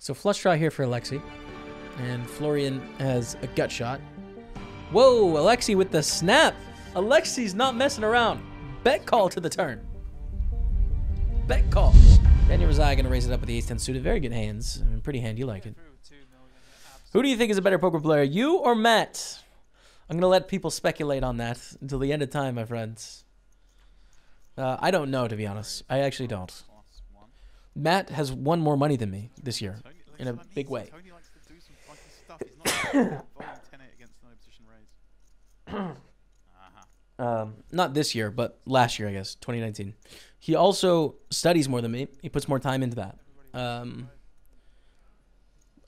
So flush draw here for Alexi. And Florian has a gut shot. Whoa, Alexi with the snap. Alexi's not messing around. Bet call to the turn. Bet call. Daniel Razai going to raise it up with the ace-10 suited. Very good hands. I mean, pretty hand. You like it. Who do you think is a better poker player, you or Matt? I'm going to let people speculate on that until the end of time, my friends. I don't know, to be honest. I actually don't. Matt has won more money than me this year in a big way. Not this year, but last year, I guess, 2019. He also studies more than me. He puts more time into that. I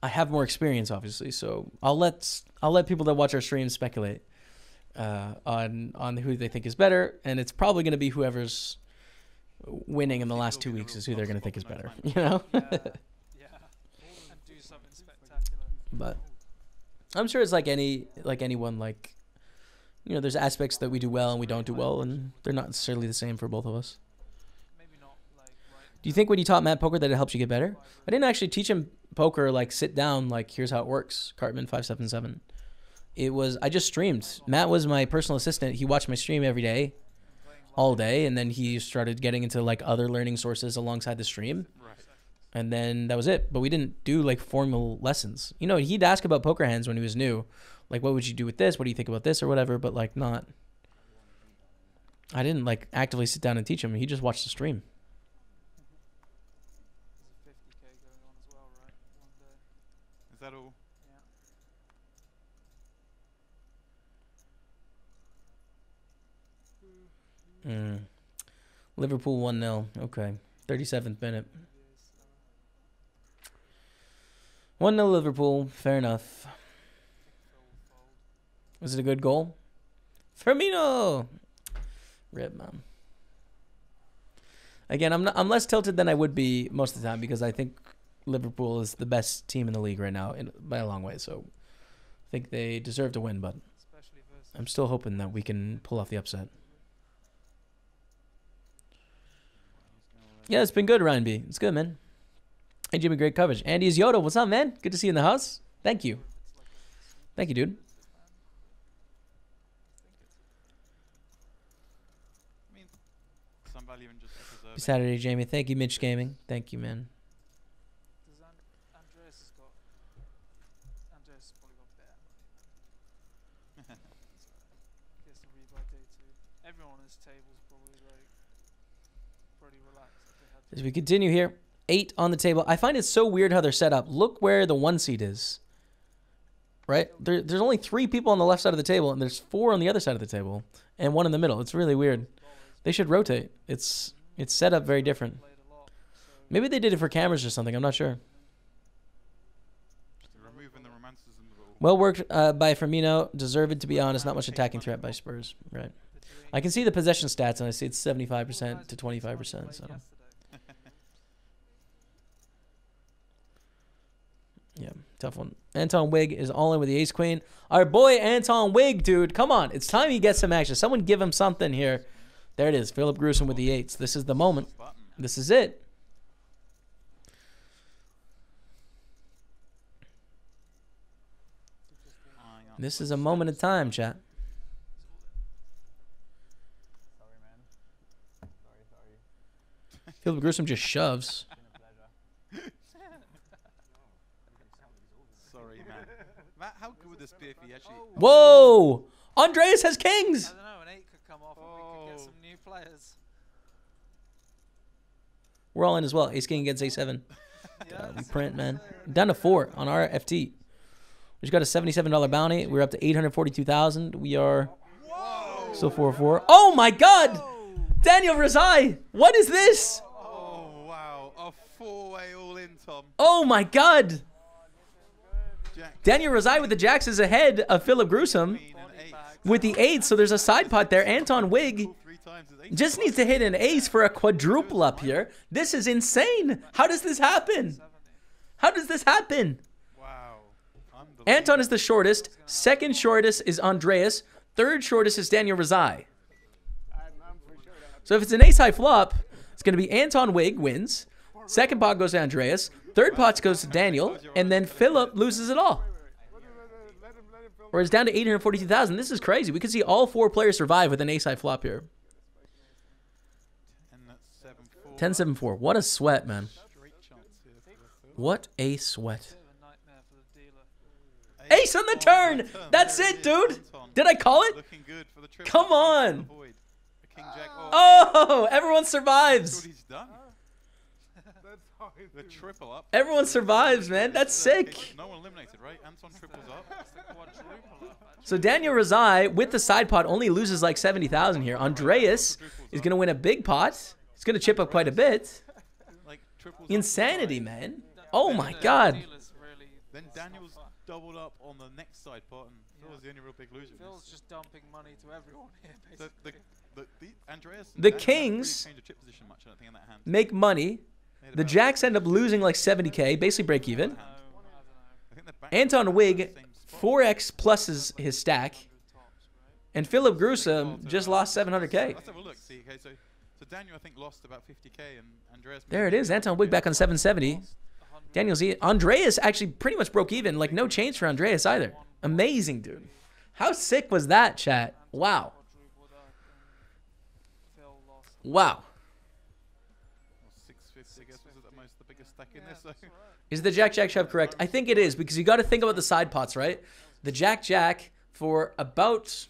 have more experience, obviously, so I'll let people that watch our streams speculate on who they think is better, and it's probably going to be whoever's winning in the last 2 weeks is who they're going to think is better. You know. Yeah. And do something spectacular. But I'm sure it's like anyone, like, you know, there's aspects that we do well and we don't do well, and they're not necessarily the same for both of us. Maybe not, like, right. Do you think when you taught Matt poker that it helps you get better? I didn't actually teach him poker, like, sit down, like, here's how it works. Cartman 577. It was, I just streamed. Matt was my personal assistant. He watched my stream every day, all day, and then he started getting into, like, other learning sources alongside the stream. Right. And then that was it. But we didn't do, like, formal lessons. You know, he'd ask about poker hands when he was new. Like, what would you do with this? What do you think about this or whatever? But, like, not. I didn't, like, actively sit down and teach him. He just watched the stream. There's a 50K going on as well, right? One day. Is that all? Yeah. Liverpool 1-0. Okay. 37th minute. 1-0 Liverpool. Fair enough. Was it a good goal? Firmino! Rip, man. Again, I'm less tilted than I would be most of the time because I think Liverpool is the best team in the league right now by a long way. So I think they deserve to win, but I'm still hoping that we can pull off the upset. Yeah, it's been good, Ryan B. It's good, man. Hey, Jimmy, great coverage. Andy is Yoda. What's up, man? Good to see you in the house. Thank you. Thank you, dude. Saturday, Jamie. Thank you, Mitch Gaming. Thank you, man. Does Andreas probably got better money. So, gets the rebuy day too. Everyone on this table is probably like pretty relaxed. As we continue here, 8 on the table. I find it so weird how they're set up. Look where the 1 seed is. Right? There's only 3 people on the left side of the table, and there's 4 on the other side of the table, and 1 in the middle. It's really weird. They should rotate. It's set up very different. Maybe they did it for cameras or something. I'm not sure. Well worked by Firmino. Deserved, to be honest. Not much attacking threat by Spurs. Right. I can see the possession stats, and I see it's 75% to 25%. So. Yeah, tough one. Anton Wigg is all in with the ace-queen. Our boy Anton Wigg, dude. Come on. It's time he gets some action. Someone give him something here. There it is. Philip Grusom with the 8s. This is the moment. This is it. This is a moment of time, chat. Sorry, man. Sorry. Philip Grusom just shoves. Sorry, man. Matt, how good would this be if he actually... Whoa! Andreas has kings! I don't know, an 8 could come off and we could get some new players. We're all in as well. Ace King against A7. We print, man. Down to 4 on our FT. We just got a $77 bounty. We're up to 842,000. We are still 4-4. Oh my God! Whoa. Daniel Razai! What is this? Oh, wow. A 4-way all-in, Tom. Oh my God! Daniel Razai with the jacks is ahead of Philip Grusom with the 8. So there's a side pot there. Anton Wigg just needs to hit an ace for a quadruple up here. This is insane. How does this happen? How does this happen? Wow. Anton is the shortest. Second shortest is Andreas. Third shortest is Daniel Razai. So if it's an ace high flop, it's going to be Anton Wigg wins. Second pot goes to Andreas. Third pots goes to Daniel, and then Philip loses it all. Or it's down to 842,000. This is crazy. We could see all 4 players survive with an ace-high flop here. 10-7-4. What a sweat, man. What a sweat. Ace on the turn. That's it, dude. Did I call it? Come on. Oh, everyone survives. The triple up. Everyone survives, man. That's sick. No one eliminated, right? Anton triples up. So Daniel Razai, with the side pot, only loses like 70,000 here. Andreas is going to win a big pot. He's going to chip up quite a bit. Insanity, man. Oh, my God. Then Daniel's doubled up on the next side pot, and Phil was the only real big loser. Phil's just dumping money to everyone here, basically. The kings make money. The jacks end up losing like 70K, basically break even. Anton Wig 4x pluses his stack. And Philip Gruesome just lost 700K. Let's have a look. See, okay, so Daniel, I think, lost about 50K, and Andreas... There it is. Anton Wig back on 770. Andreas actually pretty much broke even. Like, no change for Andreas either. Amazing, dude. How sick was that, chat? Wow. Wow. 650, I guess, was the biggest stack in this. So. Is the Jack-Jack shove correct? I think it is, because you got to think about the side pots, right? The Jack-Jack for about...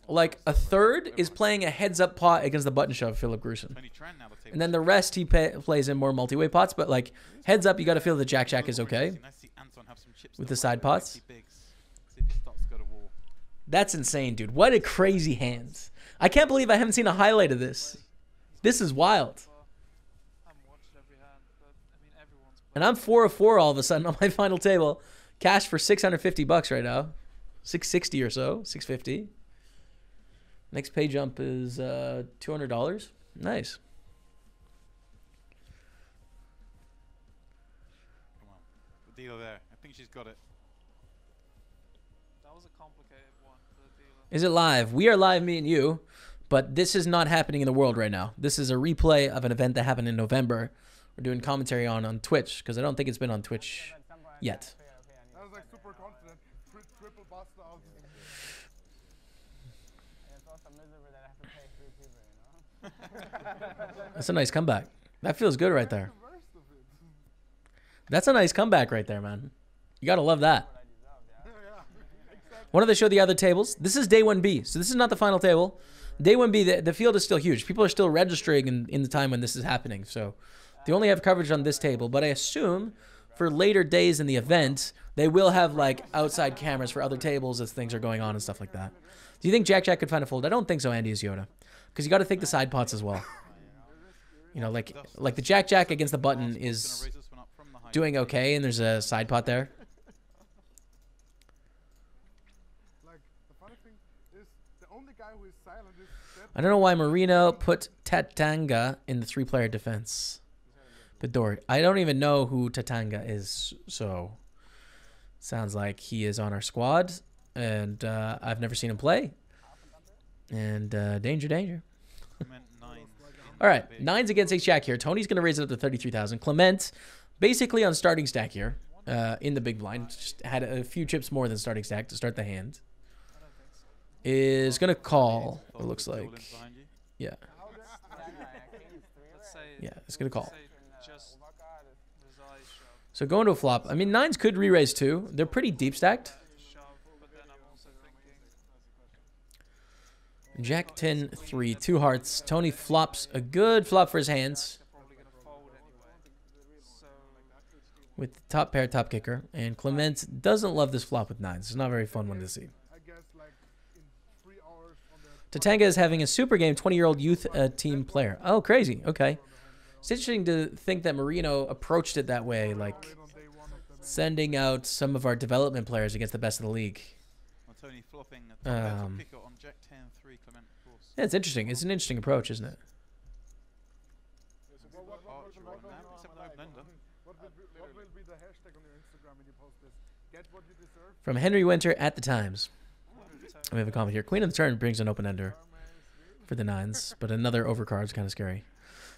like a third is playing a heads-up pot against the button shove, Philip Gruesome. And then the rest he plays in more multi-way pots. But like heads up, you got to feel the Jack-Jack is okay with the side pots. That's insane, dude. What a crazy hand. I can't believe I haven't seen a highlight of this. This is wild. And I'm 4 of 4 all of a sudden on my final table. Cash for $650 right now. 660 or so, 650. Next pay jump is $200. Nice. Come on. The dealer there. I think she's got it. That was a complicated one for the dealer. Is it live? We are live, me and you, but this is not happening in the world right now. This is a replay of an event that happened in November. We're doing commentary on Twitch, because I don't think it's been on Twitch yet. That was like super confident. Triple buster out. That's a nice comeback. That feels good right there. That's a nice comeback right there, man. You got to love that. Why don't they show the other tables? This is day 1B, so this is not the final table. Day 1B, the field is still huge. People are still registering in the time when this is happening, so they only have coverage on this table. But I assume for later days in the event, they will have like outside cameras for other tables as things are going on and stuff like that. Do you think Jack-Jack could find a fold? I don't think so, Andy is Yoda. Because you got to think the side pots as well. You know, like the Jack-Jack against the button is doing okay, and there's a side pot there. Like, the funny thing is, the only guy who is silent is I don't know why Marino put Tatanga in the 3-player defense. Bedore. I don't even know who Tatanga is, so sounds like he is on our squad, and I've never seen him play. And danger, danger. All right, 9's against Ace-Jack here. Tony's going to raise it up to 33,000. Clement, basically on starting stack here, in the big blind, just had a few chips more than starting stack to start the hand. Is going to call, it looks like. Yeah. Yeah, it's going to call. So going to a flop. I mean, 9s could re-raise too. They're pretty deep stacked. Jack 10, 3, 2 hearts. Tony flops a good flop for his hands. With the top pair, top kicker. And Clement doesn't love this flop with 9s. It's not a very fun one to see. Tatanga is having a super game, 20-year-old youth team player. Oh, crazy. Okay. It's interesting to think that Marino approached it that way, like sending out some of our development players against the best of the league. Yeah, it's interesting. It's an interesting approach, isn't it? From Henry Winter at the Times. We have a comment here. Queen of the turn brings an open ender for the 9s, but another overcard is kind of scary.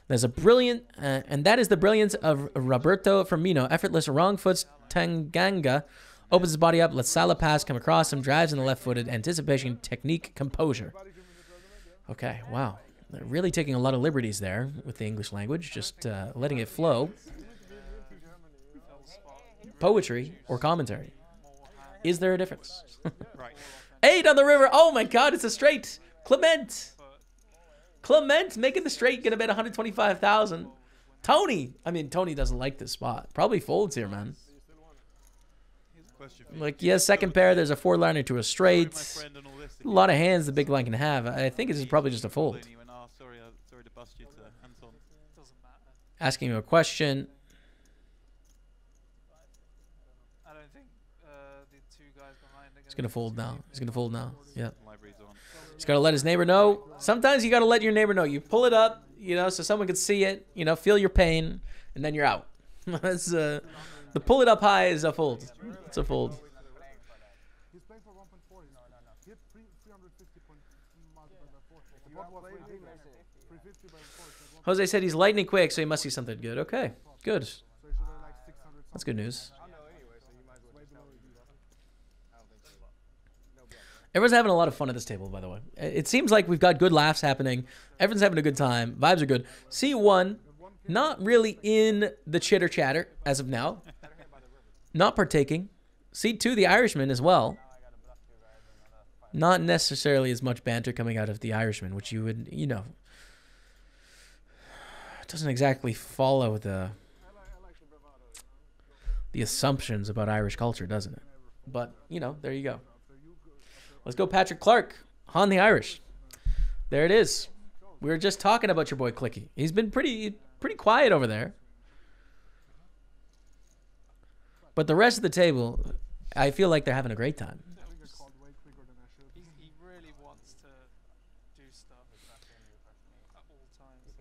There's a brilliant, and that is the brilliance of Roberto Firmino. Effortless wrong foot Tanganga opens his body up, lets Salah pass come across him, drives in the left-footed, anticipation, technique, composure. Okay, wow. They're really taking a lot of liberties there with the English language, just letting it flow. Poetry or commentary. Is there a difference? Right. 8 on the river. Oh my God, it's a straight. Clement. Clement making the straight, gonna bet 125,000. Tony. I mean, Tony doesn't like this spot. Probably folds here, man. Like, yes, second pair. There's a 4-liner to a straight. A lot of hands the big blind can have. I think this is probably just a fold. Sorry to bust you to Anton. Asking you a question. I don't think the two guys behind are He's gonna fold now. He's gonna fold now. Yeah. Library's on. He's gotta let his neighbor know. Sometimes you gotta let your neighbor know. You pull it up, you know, so someone can see it. You know, feel your pain, and then you're out. That's the pull it up high is a fold. It's a fold. He's playing for 1.4. He hit 350 points multiplied by 4. The pot was 350 by 4. Jose said he's lightning quick, so he must see something good. Okay, good. So he should have like 600. That's good news. Everyone's having a lot of fun at this table, by the way. It seems like we've got good laughs happening. Everyone's having a good time. Vibes are good. C1, not really in the chitter chatter as of now. Not partaking. C2, the Irishman as well. Not necessarily as much banter coming out of the Irishman, which you would, you know, it doesn't exactly follow the assumptions about Irish culture, doesn't it? But, you know, there you go. Let's go Patrick Clark on the Irish. There it is. We were just talking about your boy Clicky. He's been pretty quiet over there. But the rest of the table, I feel like they're having a great time. He really wants to do stuff at all times.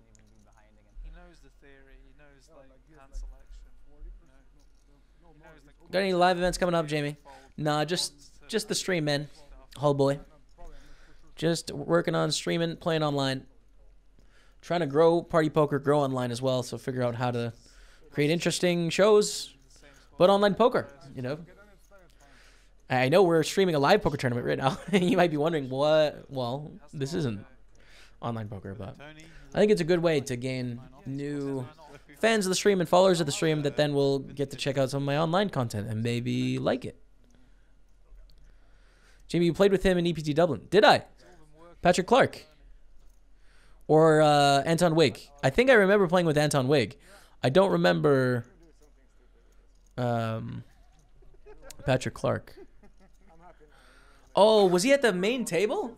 He knows the theory. He knows like hand selection. He knows the Got any live events coming up, Jamie? Nah, just the stream, man. Hull boy. Just working on streaming, playing online. Trying to grow Party Poker, grow online as well. So figure out how to create interesting shows. But online poker, you know. I know we're streaming a live poker tournament right now. You might be wondering, what? Well, this isn't online poker, but I think it's a good way to gain new fans of the stream and followers of the stream that then will get to check out some of my online content and maybe like it. Jamie, you played with him in EPT Dublin. Did I? Patrick Clark. Or Anton Wig. I think I remember playing with Anton Wig. I don't remember Patrick Clark. Oh, was he at the main table?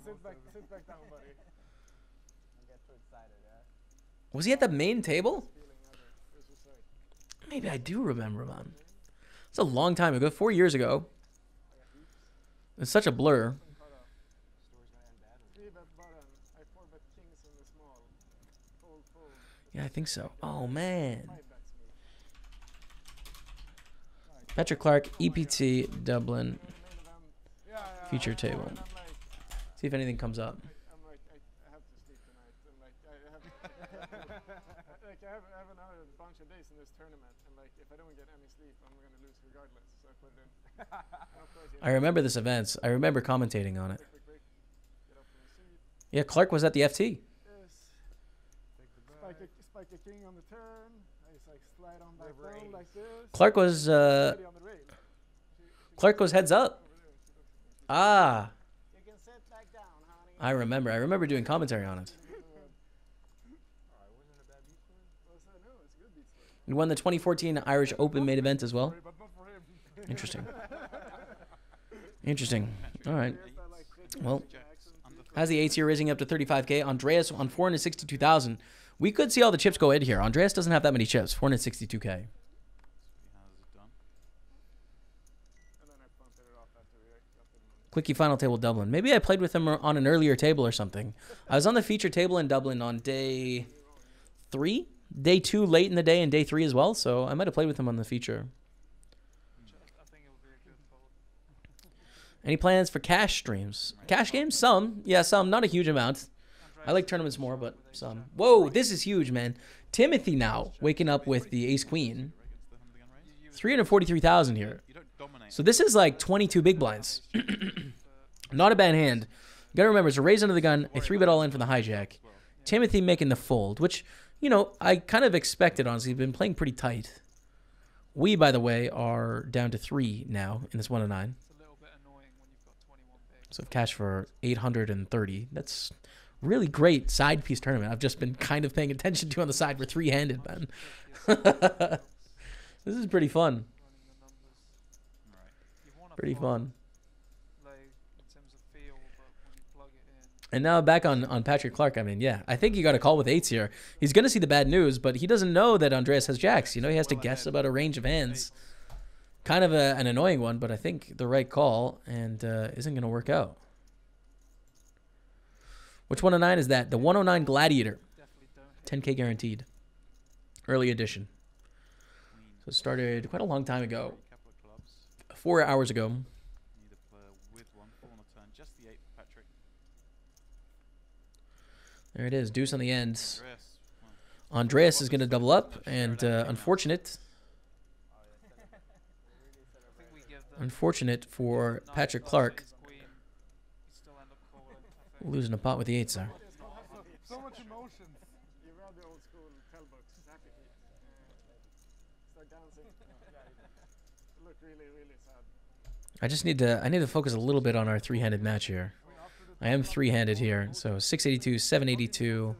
Was he at the main table? Maybe I do remember, man. It's a long time ago, 4 years ago. It's such a blur. Yeah, I think so. Oh, man. Patrick Clark, EPT, Dublin, feature table. See if anything comes up. I'm like, I have to sleep tonight. I'm like, I have another bunch of days in this tournament, and like, if I don't get any sleep, I'm gonna lose regardless. So I put it in. And of course, I remember this event. I remember commentating on it. quick. Get up from the seat. Yeah, Clark was at the FT. Yes. Spike a king on the turn. I just like slide on back down like this. Clark was Ready on the rail. Clark was heads up. Ah, You can sit back down, honey. I remember doing commentary on it. He won the 2014 Irish Open main event as well. But not for him. Interesting. Interesting. All right. Well, has the eights here raising up to 35K. Andreas on 462,000. We could see all the chips go in here. Andreas doesn't have that many chips. 462K. Quickie final table Dublin. Maybe I played with him on an earlier table or something. I was on the feature table in Dublin on day 3, day 2 late in the day, and day 3 as well. So I might have played with him on the feature. I think it will be a good fold. Any plans for cash streams? Cash games? Some. Yeah, some. Not a huge amount. I like tournaments more, but some. Whoa, this is huge, man. Timothy now waking up with the ace queen. 343,000 here. So this is like 22 big blinds. Not a bad hand. You gotta remember, it's a raise under the gun, a 3-bet all in for the hijack. Timothy making the fold, which, you know, I kind of expected, honestly. He's been playing pretty tight. We, by the way, are down to 3 now in this 1 and 9. So I've cashed for 830. That's really great side piece tournament. I've just been kind of paying attention to on the side. We're 3-handed, man. This is pretty fun. Pretty fun. And now back on Patrick Clark. I mean, yeah, I think you got a call with 8s here. He's going to see the bad news, but he doesn't know that Andreas has jacks. You know, he has to guess about a range of hands. Kind of an annoying one, but I think the right call and isn't going to work out. Which 109 is that? The 109 Gladiator. 10K guaranteed. Early edition. So it started quite a long time ago. 4 hours ago. There it is. Deuce on the ends. Andreas is going to double up, and unfortunate for Patrick Clark, losing a pot with the 8s there. So much emotion. You read the old school tell books. Start dancing. Look really, really sad. I need to focus a little bit on our 3-handed match here. I am 3-handed here, so 682, 782,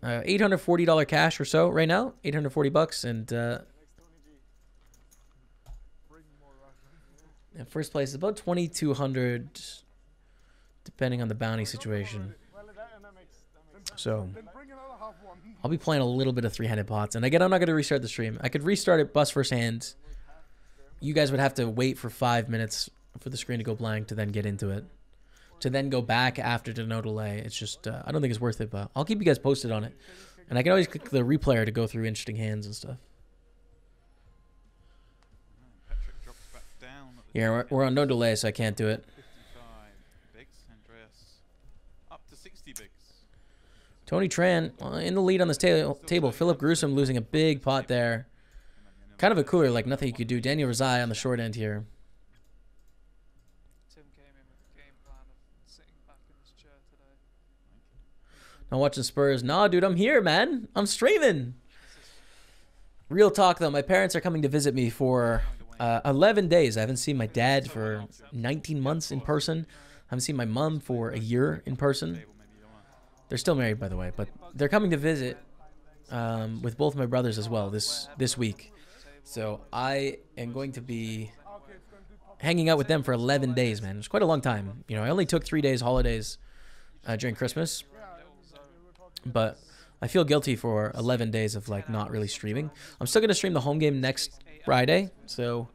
$840 cash or so right now, 840 bucks, and first place is about 2,200, depending on the bounty situation. So I'll be playing a little bit of 3-handed pots, and again, I'm not going to restart the stream. I could restart it bust first hand. You guys would have to wait for 5 minutes for the screen to go blank to then get into it. To then go back after to no delay. It's just, I don't think it's worth it, but I'll keep you guys posted on it. And I can always click the replayer to go through interesting hands and stuff. Yeah, we're on no delay, so I can't do it. Tony Tran in the lead on this table. Philip Gruesome losing a big pot there. Kind of a cooler, like nothing you could do. Daniel Razai on the short end here. Not watching Spurs. Nah, dude, I'm here, man. I'm streaming. Real talk, though. My parents are coming to visit me for 11 days. I haven't seen my dad for 19 months in person. I haven't seen my mom for a year in person. They're still married, by the way, but they're coming to visit with both my brothers as well this week. So I am going to be hanging out with them for 11 days, man. It's quite a long time. You know, I only took 3 days holidays during Christmas. But I feel guilty for 11 days of like not really streaming. I'm still going to stream the home game next Friday. So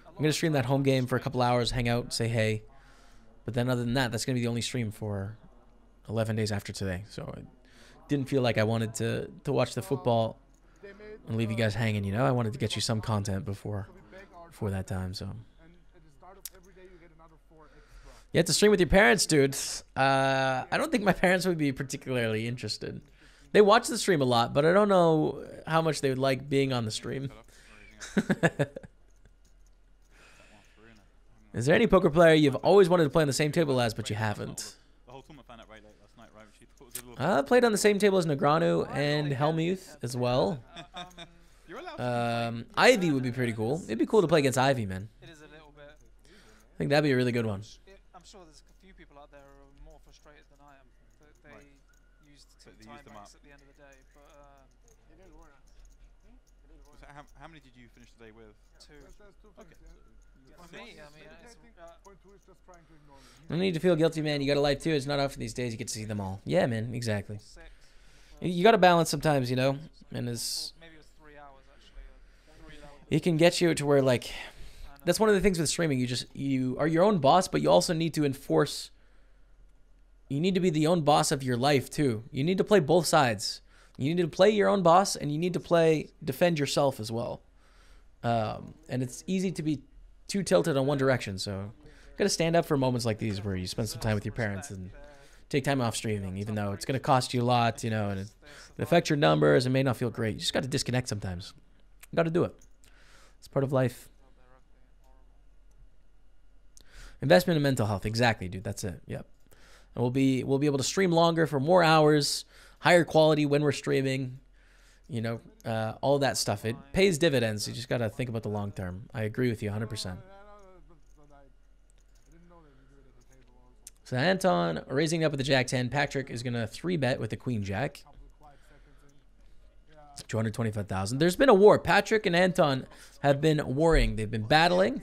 I'm going to stream that home game for a couple hours, hang out, say hey. But then other than that, that's going to be the only stream for 11 days after today. So I didn't feel like I wanted to watch the football and leave you guys hanging, you know. I wanted to get you some content before that time, so. You have to stream with your parents, dude. I don't think my parents would be particularly interested. They watch the stream a lot, but I don't know how much they would like being on the stream. Is there any poker player you've always wanted to play on the same table as, but you haven't? I played on the same table as Negreanu and Helmuth as well. Ivy would be pretty cool. It'd be cool to play against Ivy, man. It is a little bit. I think that'd be a really good one. I'm sure there's a few people out there who are more frustrated than I am that they used time max at the end of the day. But how many did you finish the day with? 2. Okay. For me, I mean, No need to feel guilty, man. You got a life too. It's not often these days you get to see them all. Yeah, man, exactly. You got to balance sometimes, you know. And it's maybe it was 3 hours actually. It can get you to where like that's one of the things with streaming. You are your own boss, but you also need to enforce. You need to be the own boss of your life too. You need to play both sides. You need to play your own boss, and you need to defend yourself as well. And it's easy to be too tilted on one direction. So, you got to stand up for moments like these where you spend some time with your parents and take time off streaming, even though it's going to cost you a lot, you know, and it affect your numbers and may not feel great. You just got to disconnect sometimes. You got to do it. It's part of life. Investment in mental health. Exactly, dude. That's it. Yep. And we'll be able to stream longer for more hours, higher quality when we're streaming. You know, all that stuff. It pays dividends. You just got to think about the long term. I agree with you 100%. So Anton raising up with the Jack 10. Patrick is going to 3-bet with the Queen Jack. 225,000. There's been a war. Patrick and Anton have been warring. They've been battling.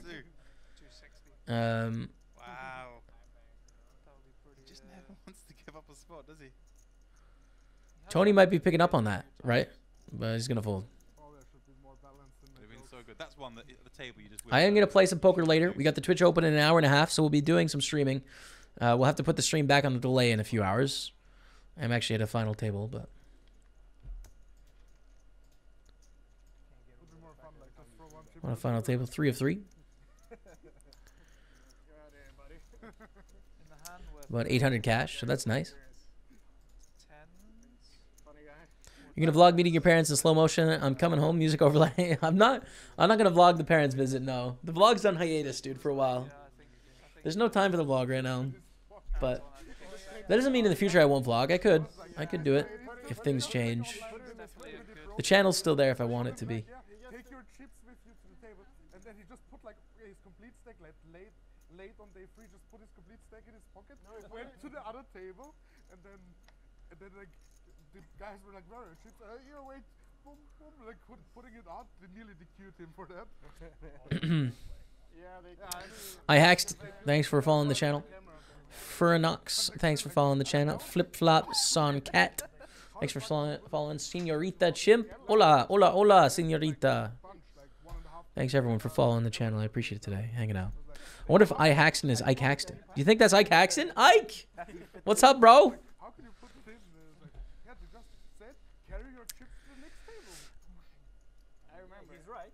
Wow. He just never wants to give up a spot, does he? Tony might be picking up on that, right? But he's going to fold. They've been so good. That's one that at the table you just. I am going to play some poker later. We got the Twitch open in an hour and a half, so we'll be doing some streaming. We'll have to put the stream back on the delay in a few hours. I'm actually at a final table, but... On a final table, 3 of 3. About 800 cash, so that's nice. You're gonna vlog meeting your parents in slow motion. I'm coming home, music overlay. I'm not gonna vlog the parents' visit. No, the vlog's on hiatus, dude, for a while. There's no time for the vlog right now, but that doesn't mean in the future I won't vlog. I could do it if things change. The channel's still there if I want it to be. Take your chips with you to the table, and then he just put like his complete stack, like late on day 3, just put his complete stack in his pocket, went to the other table, and then like the guys were like, "Where are your chips?" Here, wait, boom, boom, like putting it out. They nearly DQ'd him for that. I hacked. Thanks for following the channel. Furnox, thanks for following the channel. Flip Flop Son Cat, thanks for following. Senorita Chimp, hola, hola, hola, Senorita. Thanks everyone for following the channel. I appreciate it today, hanging out. I wonder if Ike Haxton is Ike Haxton. Do you think that's Ike Haxton? Ike, what's up, bro? How can you put it in? Yeah, they just said carry your chips to the next table. I remember. He's right.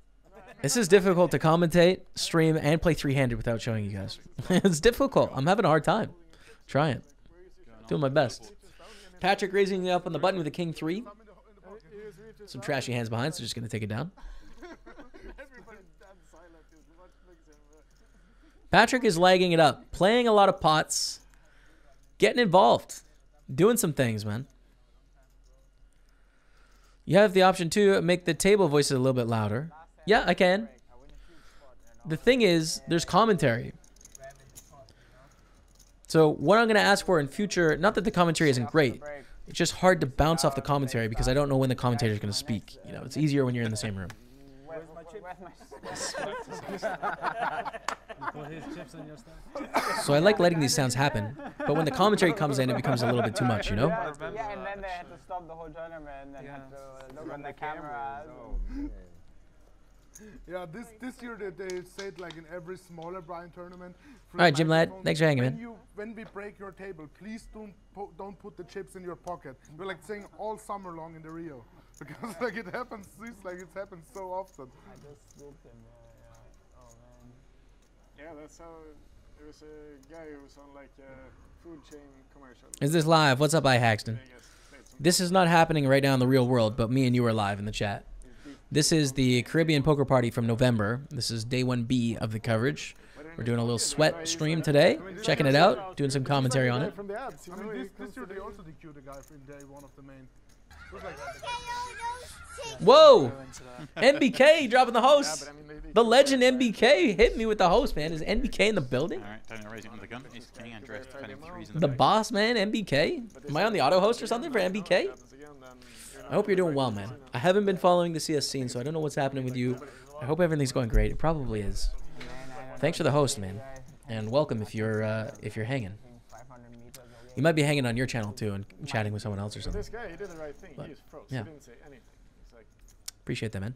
This is difficult to commentate, stream, and play 3-handed without showing you guys. It's difficult. I'm having a hard time. Trying. Doing my best. Patrick raising up on the button with a king 3. Some trashy hands behind, so just going to take it down. Patrick is lagging it up. Playing a lot of pots. Getting involved. Doing some things, man. You have the option to make the table voices a little bit louder. Yeah, I can. The thing is, there's commentary. So what I'm going to ask for in future, not that the commentary isn't great, it's just hard to bounce off the commentary because I don't know when the commentator is going to speak. You know, it's easier when you're in the same room. So I like letting these sounds happen, but when the commentary comes in, it becomes a little bit too much, you know? Yeah, and then they had to stop the whole tournament and had to look on the cameras. Yeah, this year they said like in every smaller Brian tournament. All right, Jim Ladd, thanks for hanging, man. When we break your table, please don't put the chips in your pocket. We're like saying all summer long in the Rio because like it happens. It's happened so often. I just slipped him. Yeah. Oh man. Yeah, that's how. There was a guy who was on like a food chain commercial. Is this live? What's up, iHaxton? This is not happening right now in the real world, but me and you are live in the chat. This is the Caribbean Poker Party from November. This is day 1B of the coverage. We're doing a little sweat stream today, checking it out, doing some commentary on it. I mean, this year they also DQ'd the guy from day 1 of the main. Whoa! MBK dropping the host. The legend MBK hit me with the host, man. Is MBK in the building? All right, Daniel raising under the gun. He's King Andres defending 3s in The back. boss, man, MBK? Am I on the auto host or something for MBK? I hope you're doing well, man. I haven't been following the CS scene, so I don't know what's happening with you. I hope everything's going great. It probably is. Thanks for the host, man, and welcome if you're hanging. You might be hanging on your channel too and chatting with someone else or something. This guy, he did the right thing. But, He just froze. yeah. He didn't say anything. It's like, Appreciate that, man.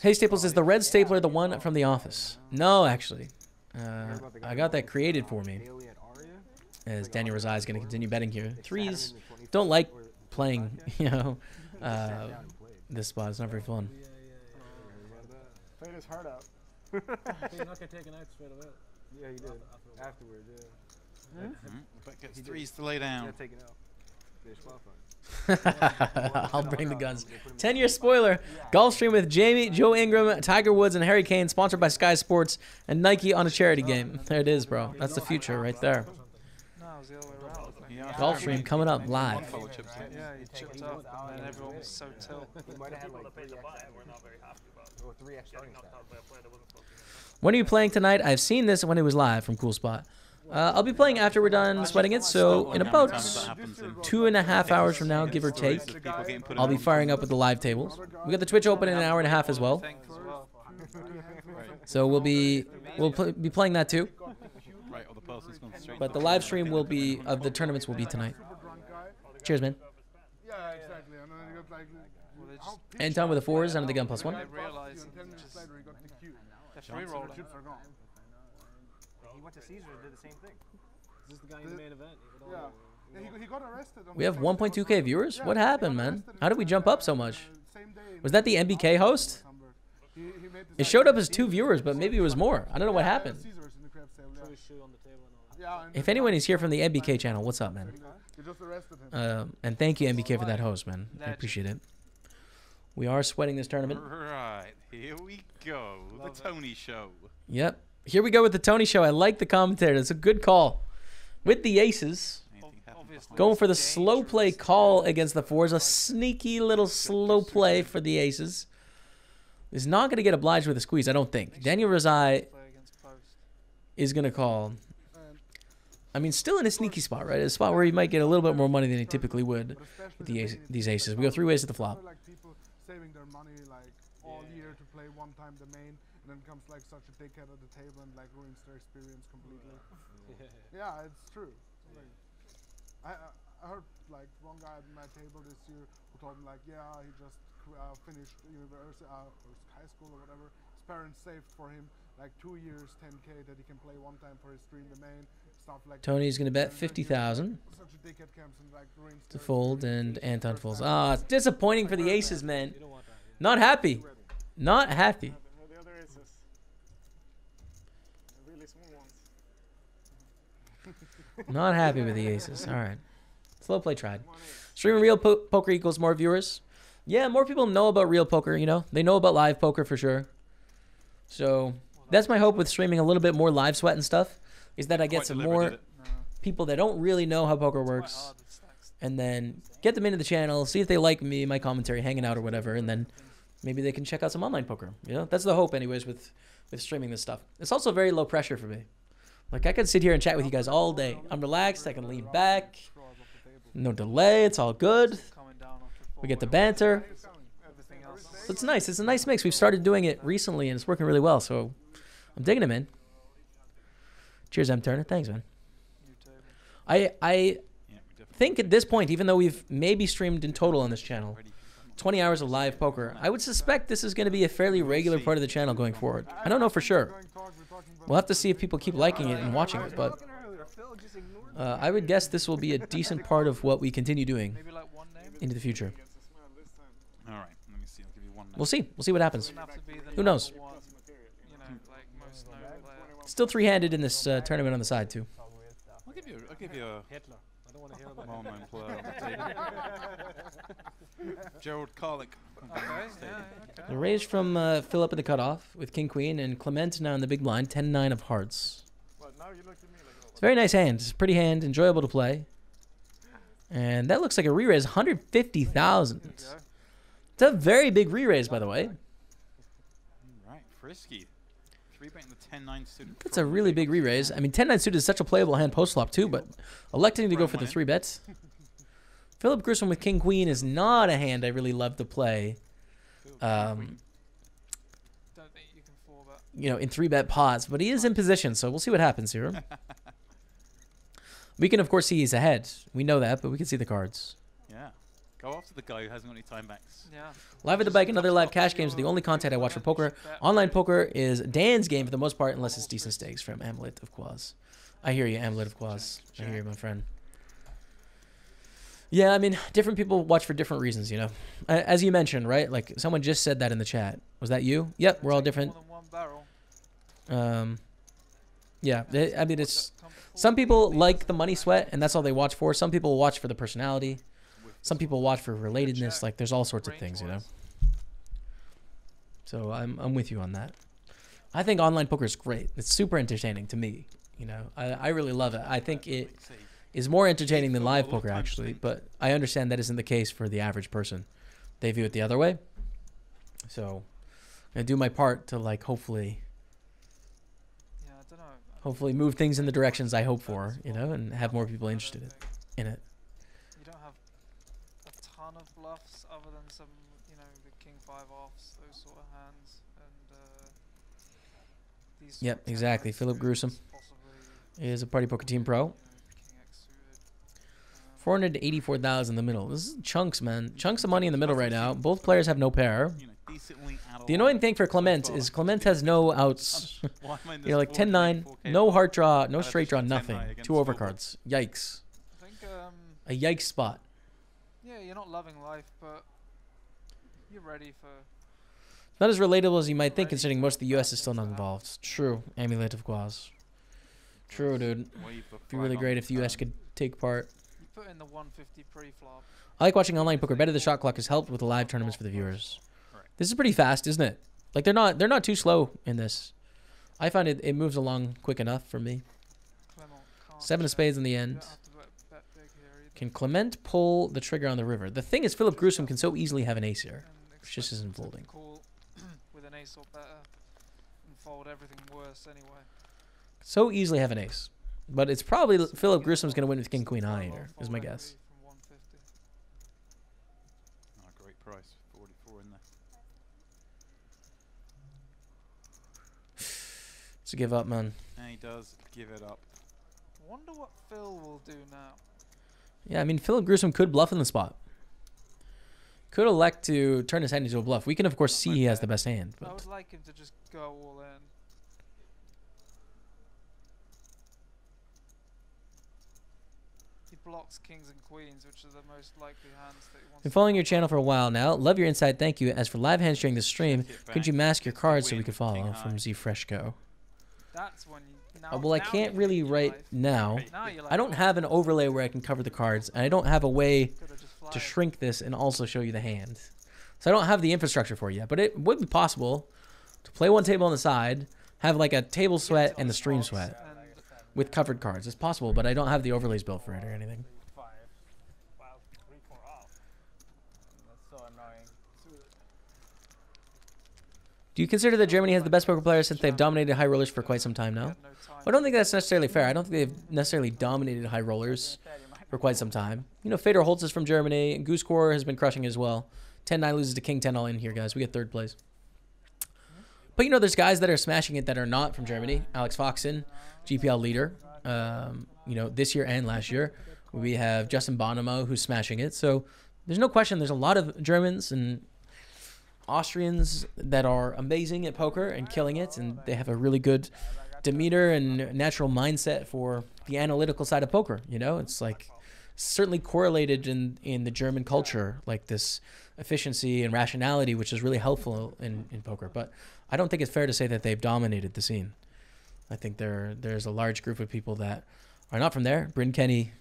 Hey, Staples, is the red stapler the one from The Office? No, actually. I got that created for me. As Daniel Razai is going to continue betting here. 3s don't like playing, you know, this spot. It's not very fun. played his heart out. He's not getting taken out straight away. Yeah, he did. Afterwards, yeah. Bet gets 3s to lay down. Take it out. I'll bring the guns. 10-year spoiler. Golf stream with Jamie, Joe Ingram, Tiger Woods, and Harry Kane, sponsored by Sky Sports and Nike on a charity game. There it is, bro. That's the future right there. No, it was the other way around. I think. Yeah, Golf stream coming up live. One fellow chips in. Yeah, you chipped up, and then everyone was so tilt. He might have had like 3 X starting stats. When are you playing tonight? I've seen this when it was live from Cool Spot. I'll be playing after we're done sweating it, so in about 2.5 hours from now, give or take, I'll be firing up with the live tables. We got the Twitch open in an hour and a half as well, so we'll be playing that too. Right, or the person's gone straight. But the live stream will be of the tournaments will be tonight. Cheers, man. Yeah, exactly. And then he got like. Well, they just Anton with the 4s under the gun +1. they realised And 10 minutes just later, he got the cue. they're free rolling. Chips are gone. He went to Caesar and did the same thing. Is this the guy in the main event? Yeah. Yeah, he got arrested. on We the have same 1.2k day. viewers. Yeah, What he got happened, man? arrested How did we jump up so much? Same day in Was that the MBK host? He made this It showed up as 2 viewers, but maybe it was more. I don't know what happened. Caesars in the crab table, yeah. Put his shoe on the table and all that. Yeah, and If anyone is here from the MBK channel, what's up, man? you just arrested him. And thank you, MBK, for that host, man. I appreciate it. We are sweating this tournament. Right, here we go. Love The it. Tony Show. Yep. Here we go with the Tony Show. I like the commentator. It's a good call. With the aces, Anything happen? Obviously, going it's for the slow play dangerous. call against the 4s. A sneaky little slow play for the aces. Is not going to get obliged with a squeeze, I don't think. Daniel Razai Play against post. is going to call. I mean, still in a sneaky spot, right? A spot where he might get a little bit more money than he typically would with these aces. We go 3 ways to the flop. Like people saving their money like all year to play one time the main, and then comes like such a dickhead at the table and like ruins their experience completely. Yeah, it's true. Like, I heard like one guy at my table this year who told me like, yeah, he just finished university or high school or whatever. His parents saved for him like 2 years, 10k that he can play one time for his stream the main. Stuff like Tony's going to bet and then he, 50,000 such a dickhead comes and like ruins to their fold, experience. and Anton folds. Ah, it's disappointing for the aces, man. You don't want that. Not happy. Not happy. The other aces. The really small ones. Not happy with the aces. All right. Slow play tried. Streaming real poker equals more viewers. Yeah, more people know about real poker, you know. They know about live poker for sure. So that's my hope with streaming a little bit more live sweat and stuff, is that I get Quite some deliberate, more is it? No, people that don't really know how poker it's quite works, hard with stacks. and then get them into the channel, see if they like me, my commentary, hanging out or whatever, and then maybe they can check out some online poker. You know, that's the hope anyways with streaming this stuff. It's also very low pressure for me. Like I can sit here and chat with you guys all day. I'm relaxed, I can lean back, no delay, it's all good. Coming down after We get the 4-1. banter. Everything else. So it's nice. It's a nice mix. We've started doing it recently, and it's working really well. So I'm digging it, man. Cheers, M. Turner. Thanks, man. New table. I Yeah, we definitely think at this point, even though we've maybe streamed in total on this channel, ready. 20 hours of live poker, I would suspect this is going to be a fairly regular part of the channel going forward. I don't know for sure. We'll have to see if people keep liking it and watching it, but I would guess this will be a decent part of what we continue doing Maybe like one name. into the future. Gets a smell this time. All right, let me see. I'll give you one. We'll see. We'll see what happens. Doesn't have to be the Who knows? number one, you know, like most known player. Still three-handed in this tournament on the side, too. I'll give you a Hitler. I don't want to hear about well-known player on the table. Gerald Carlick. Okay, yeah, okay. The raise from Philip at the cutoff with King Queen, and Clement now in the big blind, 10-9 of hearts. But now you look at me like, oh, It's a very nice hand. It's a pretty hand, enjoyable to play. And that looks like a re-raise, 150,000. There we go. It's a very big re-raise, by the way. Right, frisky. 3-betting the 10-9 suited. That's a really big re-raise. I mean, 10-9 suited is such a playable hand post-flop, too, but electing to go for the 3 bets. Philip Grissom with King Queen is not a hand I really love to play, Don't think you can fall that. you know, in 3-bet pots, but he is in position, so we'll see what happens here. We can, of course, see he's ahead. We know that, but we can see the cards. Yeah. Go after the guy who hasn't got any time backs. Yeah. Live at the Bike and other live cash games are the only content I watch for poker. Online poker is Dan's game for the most part, unless it's decent stakes from Amulet of Quaz. I hear you, Amulet of Quaz. I hear you, my friend. Yeah, I mean, different people watch for different reasons, you know. As you mentioned, right? Like, someone just said that in the chat. Was that you? Yep, we're all different. More than one barrel. Yeah, I mean, it's some people like the money sweat, and that's all they watch for. Some people watch for the personality. Some people watch for relatedness. Like, there's all sorts of things, you know. So I'm with you on that. I think online poker is great. It's super entertaining to me. You know, I really love it. I think it is more entertaining than live poker, actually. But I understand that isn't the case for the average person. They view it the other way. So I do my part to, like, hopefully move things in the directions I hope for, you know, and have more people interested in it. You don't have a ton of bluffs other than some, you know, the king 5 offs, those sort of hands, and these. Yep, exactly. Philip Gruesome is a Party Poker Team Pro. 484,000 in the middle. This is chunks, man. Chunks of money in the middle right now. Both players have no pair. The annoying thing for Clement is Clement has no outs. You're like 10-9, no heart draw, no straight draw, nothing. 2 overcards. Yikes. I think, a yikes spot. yeah, you're not loving life, but you're ready for... Not as relatable as you might think, considering most of the US is still not involved. True. Amulet of Quaz. True, dude. It'd be really great if the US could take part. You put in the 150 pre-flop. I like watching online poker better. The shot clock has helped with the live tournaments for the viewers. This is pretty fast, isn't it? Like, they're not too slow in this. I find it moves along quick enough for me. 7 of spades in the end. Can Clement pull the trigger on the river? The thing is, Philip Gruesome can so easily have an ace here, which just isn't folding. With an ace or better and fold everything worse anyway. So easily have an ace. But it's probably Philip Gruesome's going to win with king queen high here, is my guess. Great price, 44 in there. It's a give up, man. And he does give it up. Wonder what Phil will do now. Yeah, I mean, Philip Gruesome could bluff in the spot. Could elect to turn his hand into a bluff. We can, of course, see he has the best hand. But I would like him to just go all in. He blocks kings and queens, which are the most likely hands that he wants. Been following your channel for a while now. Love your insight. Thank you. As for live hands during the stream, could you mask your cards so we could follow? From Z Fresco. That's when you, now, Well, I can't really right now. I don't have an overlay where I can cover the cards, and I don't have a way to shrink this and also show you the hand. So I don't have the infrastructure for it yet, but it would be possible to play one table on the side, have like a table sweat and the stream sweat with covered cards. It's possible, but I don't have the overlays built for it or anything. Do you consider that Germany has the best poker players since they've dominated high rollers for quite some time now? I don't think that's necessarily fair. I don't think they've necessarily dominated high rollers for quite some time. You know, Fedor Holtz is from Germany. Goosecore has been crushing as well. 10-9 loses to King 10 all in here, guys. We get third place. But, you know, there's guys that are smashing it that are not from Germany. Alex Foxen, GPL leader, you know, this year and last year. We have Justin Bonamo, who's smashing it. So there's no question there's a lot of Germans and Austrians that are amazing at poker and killing it, and they have a really good demeanor and natural mindset for the analytical side of poker. You know, it's like certainly correlated in the German culture, like this efficiency and rationality, which is really helpful in poker. But I don't think it's fair to say that they've dominated the scene. I think there's a large group of people that are not from there. Bryn Kenny,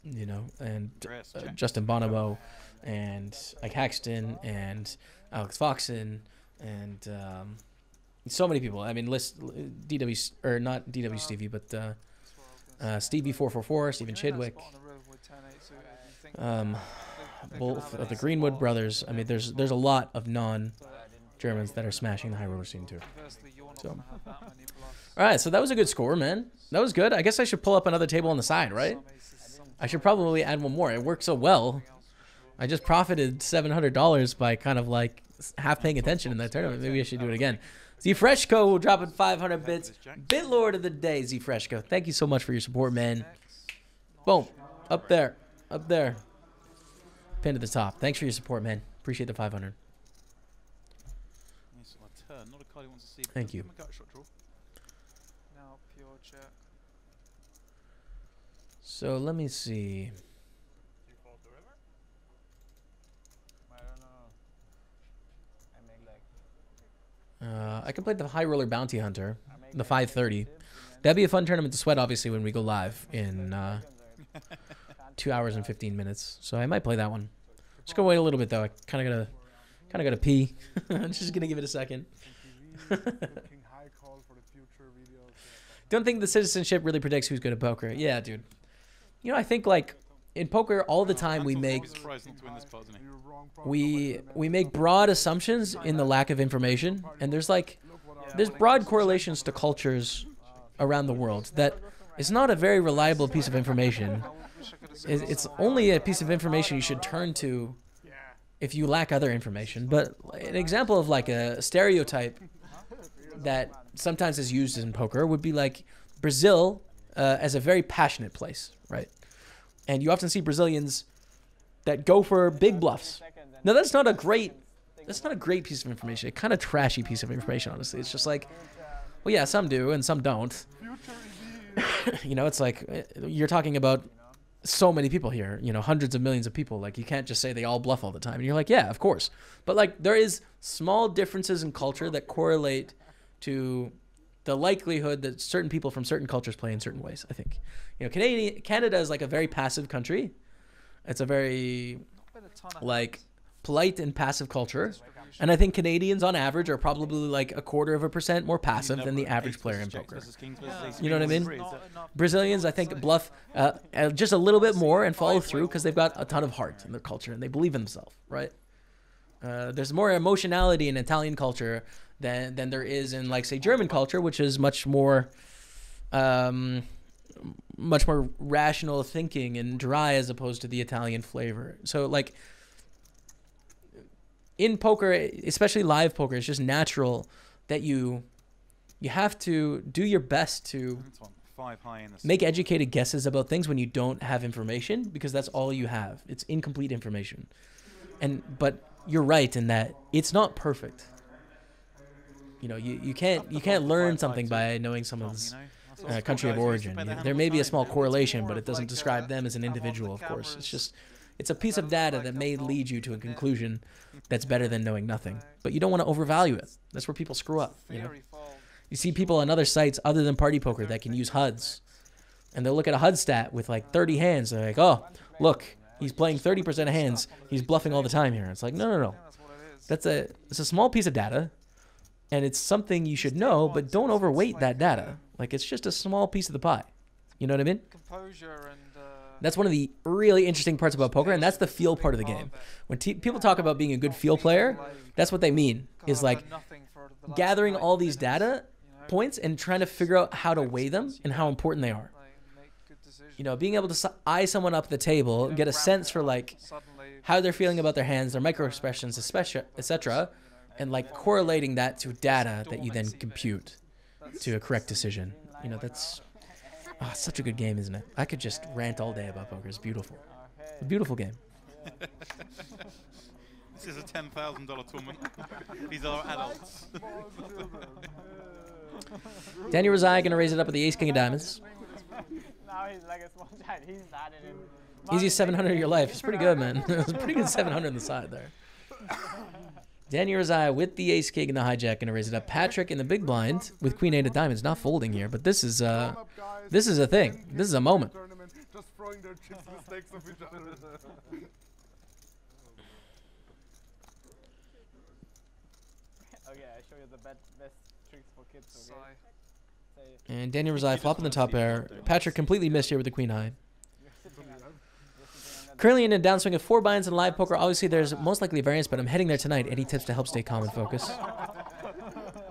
you know, and Justin Bonamo, and Ike Haxton, and Alex Foxen, and so many people. I mean, list DW, or not DW Stevie, but Stevie 444, Stephen Chidwick, both of the Greenwood brothers. I mean, there's a lot of non-Germans that are smashing the high roller scene too. So, all right, so that was a good score, man. That was good. I guess I should pull up another table on the side, right? I should probably add one more. It worked so well. I just profited $700 by kind of like half paying attention in that tournament. Maybe I should do it again. Z Fresco dropping 500 bits. Bit Lord of the day, Z Fresco. Thank you so much for your support, man. Boom. Up there. Up there. Pin to the top. Thanks for your support, man. Appreciate the 500. Thank you. Now pure check. So let me see. I can play the High Roller Bounty Hunter, the 530. That'd be a fun tournament to sweat, obviously, when we go live in 2 hours and 15 minutes. So I might play that one. Just gonna wait a little bit though. I kind of gotta pee. I'm just gonna give it a second. Don't think the citizenship really predicts who's good at poker. Yeah, dude. You know, I think like in poker all the time we make broad assumptions in the lack of information, and there's broad correlations to cultures around the world that is not a very reliable piece of information. It's only a piece of information you should turn to if you lack other information. But an example of like a stereotype that sometimes is used in poker would be like Brazil as a very passionate place, right? And you often see Brazilians that go for big bluffs. Now that's not a great piece of information. A kind of trashy piece of information, honestly. It's just like, well, yeah, some do and some don't. You know, it's like you're talking about so many people here, you know, hundreds of millions of people. Like you can't just say they all bluff all the time. And you're like, yeah, of course. But like there is small differences in culture that correlate to the likelihood that certain people from certain cultures play in certain ways, I think. You know, Canada is like a very passive country. It's a very like polite and passive culture. And I think Canadians on average are probably like 0.25% more passive than the average player in poker. You know what I mean? Brazilians, I think, bluff just a little bit more and follow through because they've got a ton of heart in their culture and they believe in themselves, right? There's more emotionality in Italian culture than there is in, like, say, German culture, which is much more rational thinking and dry as opposed to the Italian flavor. So, like, in poker, especially live poker, it's just natural that you have to do your best to make educated guesses about things when you don't have information, because that's all you have. It's incomplete information. But you're right in that it's not perfect. You know, you can't learn something by knowing someone's country of origin. There may be a small correlation, but it doesn't describe them as an individual, of course. It's a piece of data that may lead you to a conclusion that's better than knowing nothing. But you don't want to overvalue it. That's where people screw up, you know? You see people on other sites other than Party Poker that can use HUDs. And they'll look at a HUD stat with like 30 hands. They're like, oh, look, he's playing 30% of hands. He's bluffing all the time here. It's like, no. It's a small piece of data. And it's something you should know, but don't overweight that data. Like, it's just a small piece of the pie. You know what I mean? That's one of the really interesting parts about poker, and that's the feel part of the game. When people talk about being a good feel player, that's what they mean, is like gathering all these data points and trying to figure out how to weigh them and how important they are. You know, being able to eye someone up at the table and get a sense for like how they're feeling about their hands, their micro expressions, etc., and like correlating that to data that you then compute to a correct decision. You know, that's it's such a good game, isn't it? I could just rant all day about poker. It's beautiful. It's a beautiful game. This is a $10,000 tournament. These are adults. Daniel Razai gonna raise it up with the Ace King of Diamonds. Now he's like a small giant. He's had it in. Easy 700 of your life. It's pretty good, man. It's a pretty good 700 on the side there. Daniel Razai with the Ace King and the hijack gonna raise it up. Patrick in the big blind with Queen 8 of Diamonds, not folding here, but this is a thing. This is a moment. Just throwing their chips mistakes of each other. Okay, I show you the best tricks for kids. Okay? And Daniel Razai flopping the top pair. Patrick completely missed here with the Queen High. Currently in a downswing of 4 buy-ins in live poker. Obviously, there's most likely a variance, but I'm heading there tonight. Any tips to help stay calm and focus?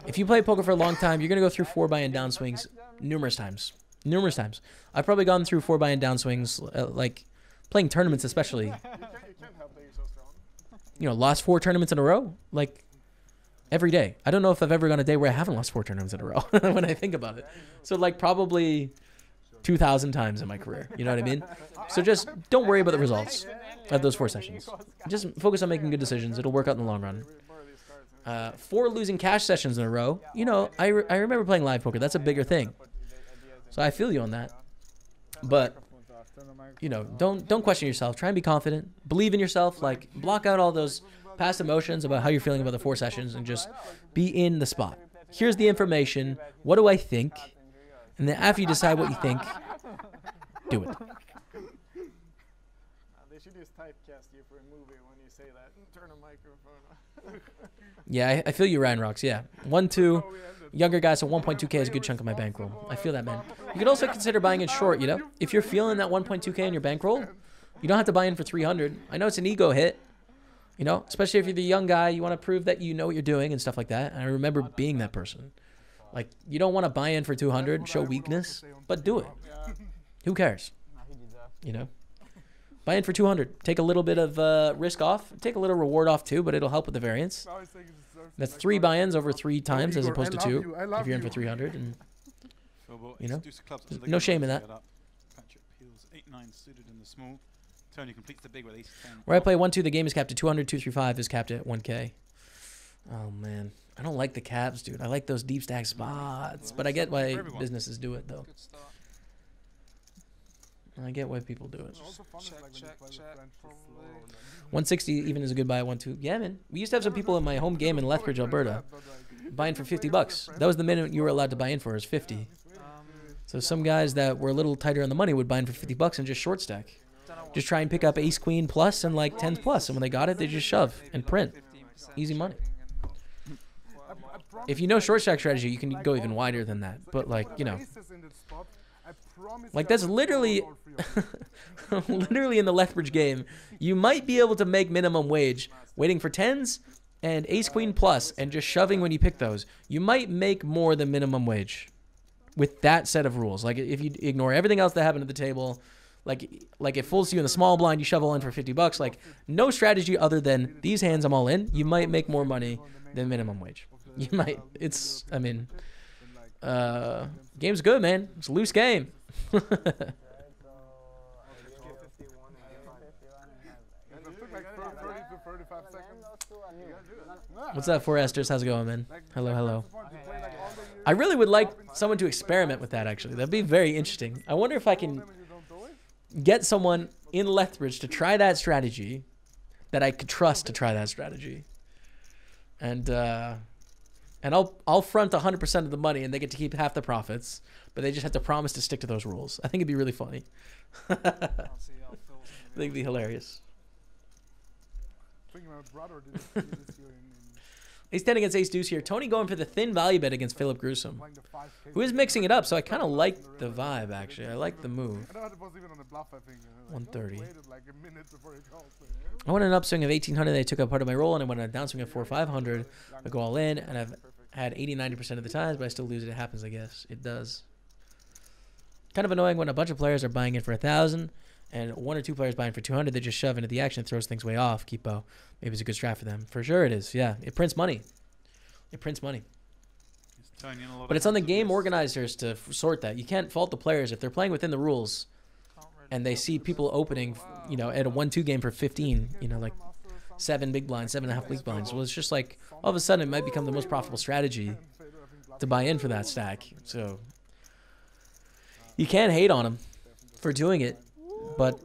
If you play poker for a long time, you're going to go through 4 buy-in downswings numerous times. I've probably gone through 4 buy-in downswings, like playing tournaments especially. You know, lost 4 tournaments in a row, like every day. I don't know if I've ever gone a day where I haven't lost 4 tournaments in a row when I think about it. So like probably 2,000 times in my career. You know what I mean? So just don't worry about the results of those 4 sessions. Just focus on making good decisions. It'll work out in the long run. 4 losing cash sessions in a row. You know, I remember playing live poker. That's a bigger thing. So I feel you on that. But, you know, don't question yourself. Try and be confident. Believe in yourself. Like, block out all those past emotions about how you're feeling about the 4 sessions and just be in the spot. Here's the information. What do I think? And then after you decide what you think, do it. They should just typecast you for a movie when you say that. Turn a microphone on. Yeah, I feel you, Ryan Rocks. Yeah. 1-2. Younger guys, so 1.2K is a good chunk of my bankroll. I feel that, man. You could also consider buying it short, you know? If you're feeling that 1.2K in your bankroll, you don't have to buy in for 300. I know it's an ego hit, you know? Especially if you're the young guy, you want to prove that you know what you're doing and stuff like that. And I remember being that person. Like, you don't want to buy in for 200, show weakness, but do it. Who cares? You know? Buy in for 200. Take a little bit of risk off. Take a little reward off too, but it'll help with the variance. That's 3 buy-ins over 3 times as opposed to 2 if you're in for 300. And, you know, no shame in that. Where I play 1-2, the game is capped at 200. 2-3-5 is capped at 1K. Oh, man. I don't like the caps, dude. I like those deep stack spots. But I get why businesses do it, though. I get why people do it. Check, 160 even is a good buy at 1-2. Yeah, man. We used to have some people in my home game in Lethbridge, Alberta, buying for $50. That was the minimum you were allowed to buy in for, is 50. So some guys that were a little tighter on the money would buy in for $50 and just short stack. Just try and pick up ace queen plus and like 10s plus, and when they got it, they just shove and print. Easy money. If you know short stack strategy, you can go even wider than that. But like, you know, like that's literally, literally in the Lethbridge game, you might be able to make minimum wage waiting for 10s and ace queen plus and just shoving when you pick those. You might make more than minimum wage with that set of rules. Like if you ignore everything else that happened at the table, like it fools you in the small blind, you shove all in for $50. Like no strategy other than these hands I'm all in, you might make more money than minimum wage. You might. It's, I mean, game's good, man. It's a loose game. What's up, Foresters? How's it going, man? Hello, hello. I really would like someone to experiment with that, actually. That'd be very interesting. I wonder if I can get someone in Lethbridge to try that strategy that I could trust to try that strategy. And I'll front 100% of the money, and they get to keep half the profits, but they just have to promise to stick to those rules. I think it'd be really funny. I think it'd be hilarious. Ace 10 against Ace Deuce here. Tony going for the thin value bet against Philip Gruesome, who is mixing it up, so I kind of like the vibe, actually. I like the move. 130. I went an upswing of 1,800. They took up part of my roll, and I went on a downswing of 4,500. I go all in, and I've had 80-90% of the times, but I still lose it. It happens, I guess. It does. Kind of annoying when a bunch of players are buying in for 1,000, and 1 or 2 players buying for 200. They just shove into the action. It throws things way off. Keepo. Maybe it's a good strat for them. For sure it is. Yeah, it prints money. It prints money. But it's on the game organizers to sort that. You can't fault the players if they're playing within the rules, and they see people opening, you know, at a 1-2 game for 15. You know, like 7 big blinds, 7.5 big blinds. Well, it's just like all of a sudden it might become the most profitable strategy to buy in for that stack. So you can't hate on them for doing it, but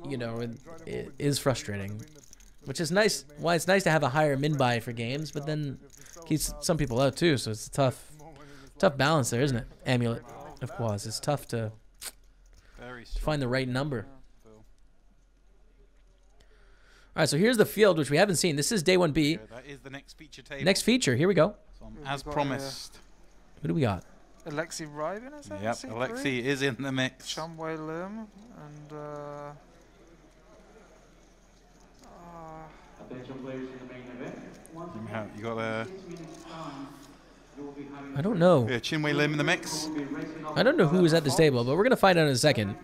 you know it is frustrating, which is nice. Why it's nice to have a higher min buy for games, but then keeps some people out too. So it's a tough balance there, isn't it? Amulet of Quaz. It's tough to find the right number. All right, so here's the field, which we haven't seen. This is day 1B. That is the next feature table. Next feature. Here we go. So as promised. Who do we got? Alexei Rybin, is that? Yep, Alexei is in the mix. Shumway Lim and You got I don't know. yeah, Chinwei Lim in the mix. I don't know who is at this table, but we're going to find out in a second.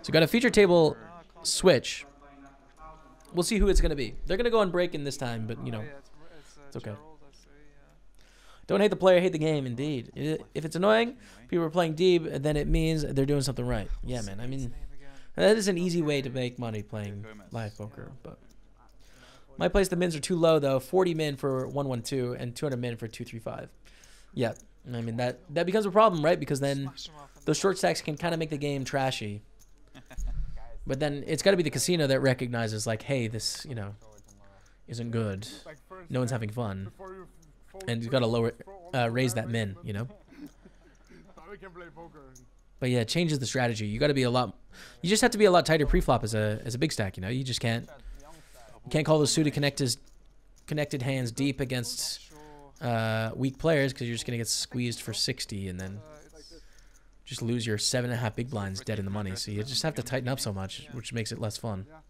So we got a feature table switch. We'll see who it's going to be. They're going to go on break in this time, but, you know, it's okay. Don't hate the player, hate the game, indeed. If it's annoying, people are playing deep, then it means they're doing something right. Yeah, man. I mean, that is an easy way to make money playing live poker. But my place, the mins are too low, though. 40 min for 112 and 200 min for 235. Yeah, I mean, that becomes a problem, right? Because then those short stacks can kind of make the game trashy. But then it's got to be the casino that recognizes, like, hey, this, you know, isn't good. No one's having fun. And you've got to raise that min, you know? we can play poker. But yeah, it changes the strategy. You got to be a lot. You just have to be a lot tighter pre-flop as a big stack. You know, you just can't. You can't call those suited connected hands deep against weak players because you're just gonna get squeezed for 60 and then just lose your 7.5 big blinds dead in the money. So you just have to tighten up so much, which makes it less fun. All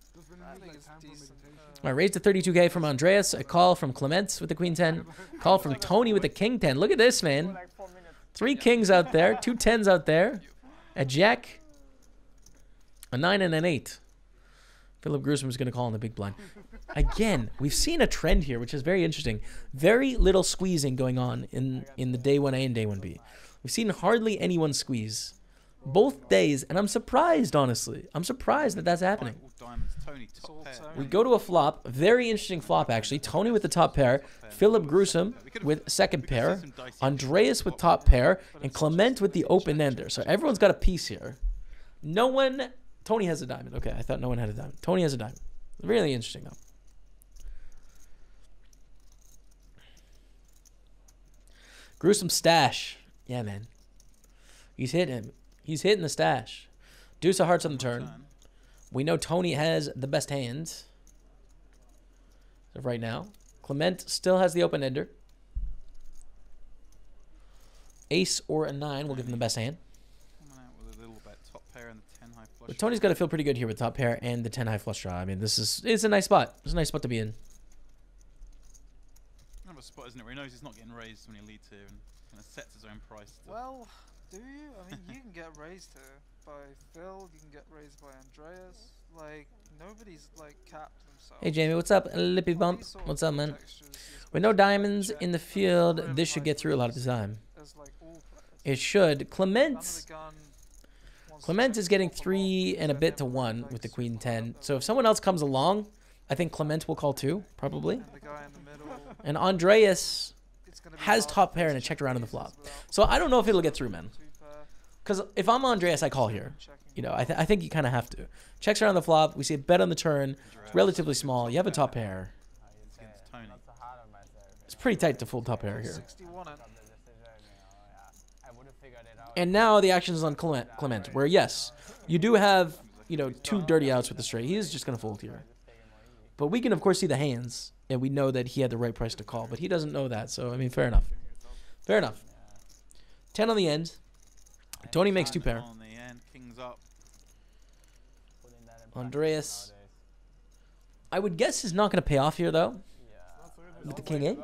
right, raise to 32K from Andreas. A call from Clement with the queen 10. Call from Tony with the king 10. Look at this, man. 3 kings out there, 2 10s out there, a jack, a 9 and an 8. Philip Gruesom's going to call on the big blind. Again, we've seen a trend here, which is very interesting. Very little squeezing going on in the day 1A and day 1B. We've seen hardly anyone squeeze both days, and I'm surprised, honestly. I'm surprised that that's happening. We go to a flop. Very interesting flop, actually. Tony with the top pair. Philip Gruesome with second pair. Andreas with top pair. And Clement with the open-ender. So everyone's got a piece here. No one... Tony has a diamond. Okay, I thought no one had a diamond. Tony has a diamond. Really interesting, though. Gruesome stash. Yeah, man. He's hitting him. He's hitting the stash. Deuce of hearts on the turn. We know Tony has the best hands. So right now. Clement still has the open ender. Ace or a 9 will give him the best hand. But Tony's got to feel pretty good here with top pair and the 10 high flush draw. I mean, it's a nice spot. It's a nice spot to be in. Another spot, isn't it, where he knows he's not getting raised when he leads here and kind of sets his own price. Well, do you? I mean, you can get raised here by Phil. You can get raised by Andreas. Like, nobody's like capped themselves. Hey Jamie, what's up? Lippy Bump. What's up, man? With no diamonds in the field, this should get through a lot of the time. It should. Clement is getting 3 and a bit to 1 with the queen 10. So if someone else comes along, I think Clement will call 2, probably. And Andreas has top pair and a checked around in the flop. So I don't know if it'll get through, man. Because if I'm Andreas, I call here. You know, I think you kind of have to. Checks around the flop. We see a bet on the turn. It's relatively small. You have a top pair. It's pretty tight to fold top pair here. And now the action is on Clement, where yes, you do have, you know, 2 dirty outs with the straight. He is just going to fold here. But we can, of course, see the hands, and we know that he had the right price to call. But he doesn't know that, so, I mean, fair enough. Fair enough. 10 on the end. Tony makes 2 pair. Andreas. I would guess is not going to pay off here, though. With the king 8.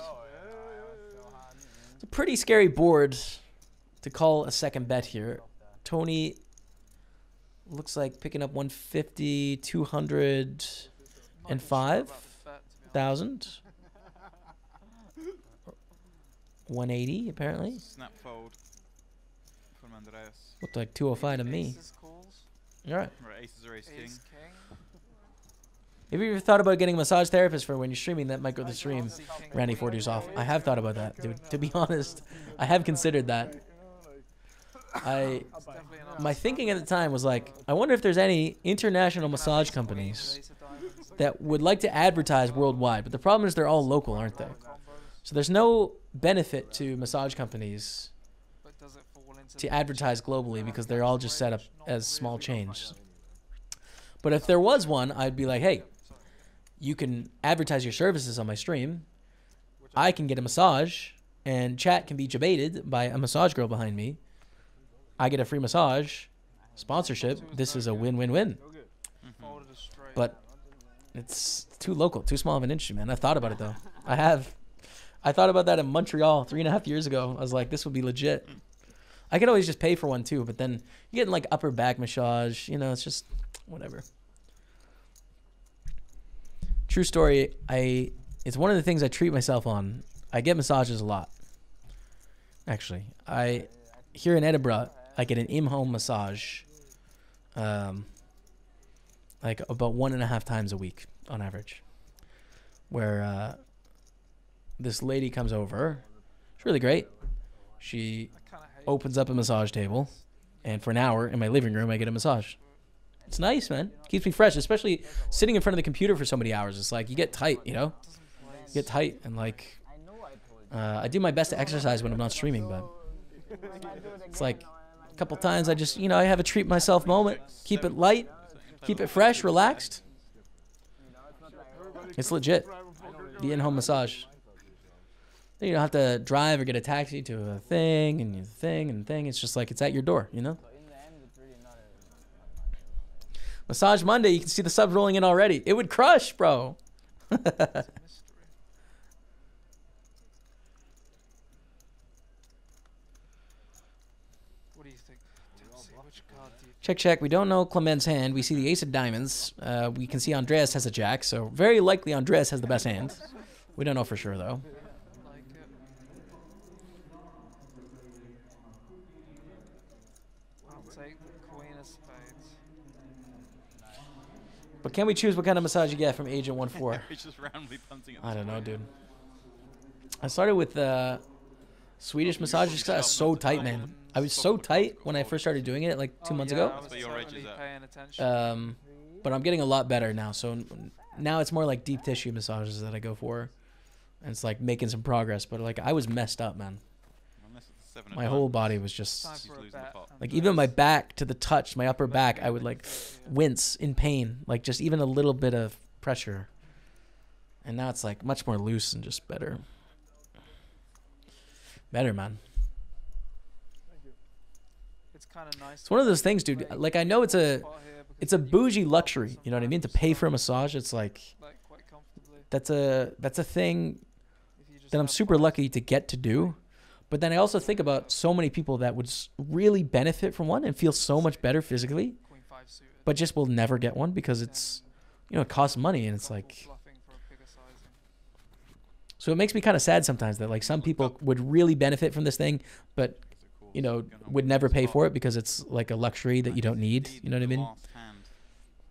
It's a pretty scary board to call a second bet here. Tony looks like picking up 150, 205,000. 180 apparently. Snap fold from Andreas. Looked like 205 to me. All right. Aces or ace king. Have you ever thought about getting a massage therapist for when you're streaming? That might go to the stream. Randy Forder's off. I have thought about that, dude. To be honest, I have considered that. My thinking at the time was like, I wonder if there's any international massage companies that would like to advertise worldwide. But the problem is they're all local, aren't they? So there's no benefit to massage companies to advertise globally because they're all just set up as small chains. But if there was one, I'd be like, hey, you can advertise your services on my stream. I can get a massage, and chat can be debated by a massage girl behind me. I get a free massage, sponsorship. This is a win-win-win. But it's too local, too small of an industry, man. I've thought about it, though. I thought about that in Montreal 3.5 years ago. I was like, this would be legit. I could always just pay for one, too. But then you get like upper back massage. You know, it's just whatever. True story. It's one of the things I treat myself on. I get massages a lot. Actually, here in Edinburgh, I get an in-home massage, like about 1.5 times a week on average, where this lady comes over. It's really great. She opens up a massage table, and for an hour in my living room, I get a massage. It's nice, man. Keeps me fresh, especially sitting in front of the computer for so many hours. It's like you get tight, you know? You get tight, and like I do my best to exercise when I'm not streaming, but it's like couple times I just, you know, I have a treat myself moment. Keep it light, keep it fresh, relaxed. It's legit. The in-home massage. Then you don't have to drive or get a taxi to a thing and a thing and thing. It's just like it's at your door, you know? Massage Monday, you can see the subs rolling in already. It would crush, bro. What do you think? Which card do you Check, check. We don't know Clement's hand. We see the ace of diamonds. We can see Andreas has a jack, so very likely Andreas has the best hand. We don't know for sure, though. like it? I'll take the Queen of Spades. But can we choose what kind of massage you get from Agent 14? He's just randomly punting at I don't know, dude. I started with Swedish massage just 'cause I was so tight, man. I was so tight when I first started doing it, like 2 months I ago. was totally paying attention. But I'm getting a lot better now. So now it's more like deep tissue massages that I go for. And it's like making some progress. But like I was messed up, man. My whole body was just Time for a bet. like even my back to the touch, my upper back, I would like wince in pain. Like just even a little bit of pressure. And now it's like much more loose and just better. Better, man. It's kind of nice. It's one of those things, dude. Like I know it's a bougie luxury, you know what I mean? To pay for a massage, it's like quite comfortably. that's a thing If you just that I'm have super one. lucky to get to do. But then I also think about so many people that would really benefit from one and feel so much better physically, Queen 5 suited. but just will never get one because it's, you know, it costs money and it's like. Fluffing for a bigger sizing. So it makes me kind of sad sometimes that like some people would really benefit from this thing, but you know would never pay for it because it's like a luxury that you don't need. You know what I mean?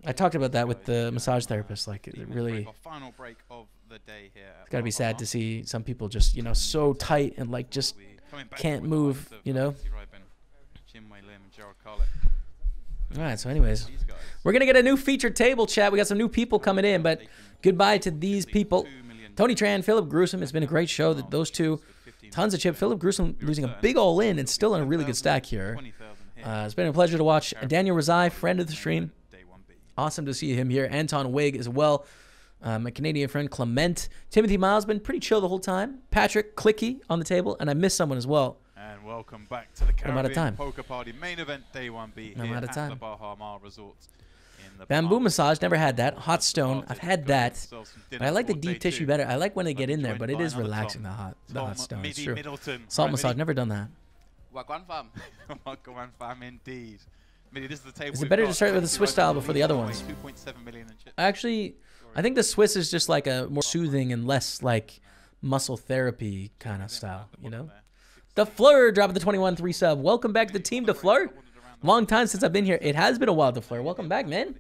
I talked about that with the massage therapist. Like it really. Final break of the day here. It's gotta be sad to see some people just, you know, so tight and like just can't move, you know. All right, so anyways, we're gonna get a new featured table, chat. We got some new people coming in, but goodbye to these people. Tony Tran, Philip Gruesome. It's been a great show. Those two, tons of chip. Philip Gruesome losing a big all in and still in a really good stack here. It's been a pleasure to watch. Daniel Razai, friend of the stream. Awesome to see him here. Anton Wig as well. My Canadian friend Clement. Timothy Miles been pretty chill the whole time. Patrick Clicky on the table, and I missed someone as well. And welcome back to the I'm out of time. Caribbean Poker Party main event day 1B I'm here out of at time. the Baha Mar Resort. In the Bamboo Bahamas. massage, never had that. Hot stone, I've had that. But I like the deep tissue better. I like when they get in there, but it is relaxing, the hot stone. It's true. Salt massage, never done that. Wagwan fam. Wagwan fam indeed. Midi, this is the table Is it we've better to got. start with the Swiss style before the other ones? 2.7 million in chips. Actually, I think the Swiss is just like a more soothing and less like muscle therapy kind of style, you know? The Fleur dropping the 21-3 sub. Welcome back to the team, the Fleur. Long time since I've been here. It has been a while, the Fleur. Welcome back, man.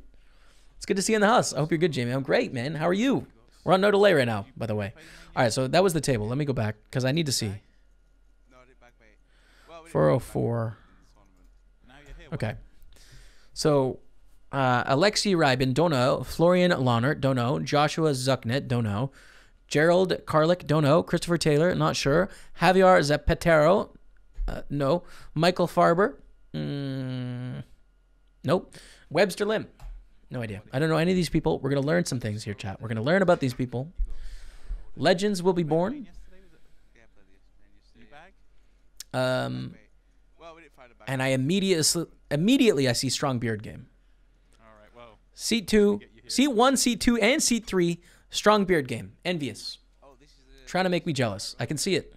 It's good to see you in the house. I hope you're good, Jamie. I'm great, man. How are you? We're on no delay right now, by the way. All right, so that was the table. Let me go back because I need to see. 404. Okay. So, Alexei Rybin, don't know. Florian Lahnert, don't know. Joshua Zucknet, don't know. Gerald Karlik, don't know. Christopher Taylor, not sure. Javier Zapatero, no. Michael Farber, nope. Webster Lim, no idea. I don't know any of these people. We're going to learn some things here, chat. We're going to learn about these people. Legends will be born. And I immediately I see strong beard game. Seat 2, seat 1, seat 2, and seat 3, strong beard game. Envious. Trying to make me jealous. I can see it.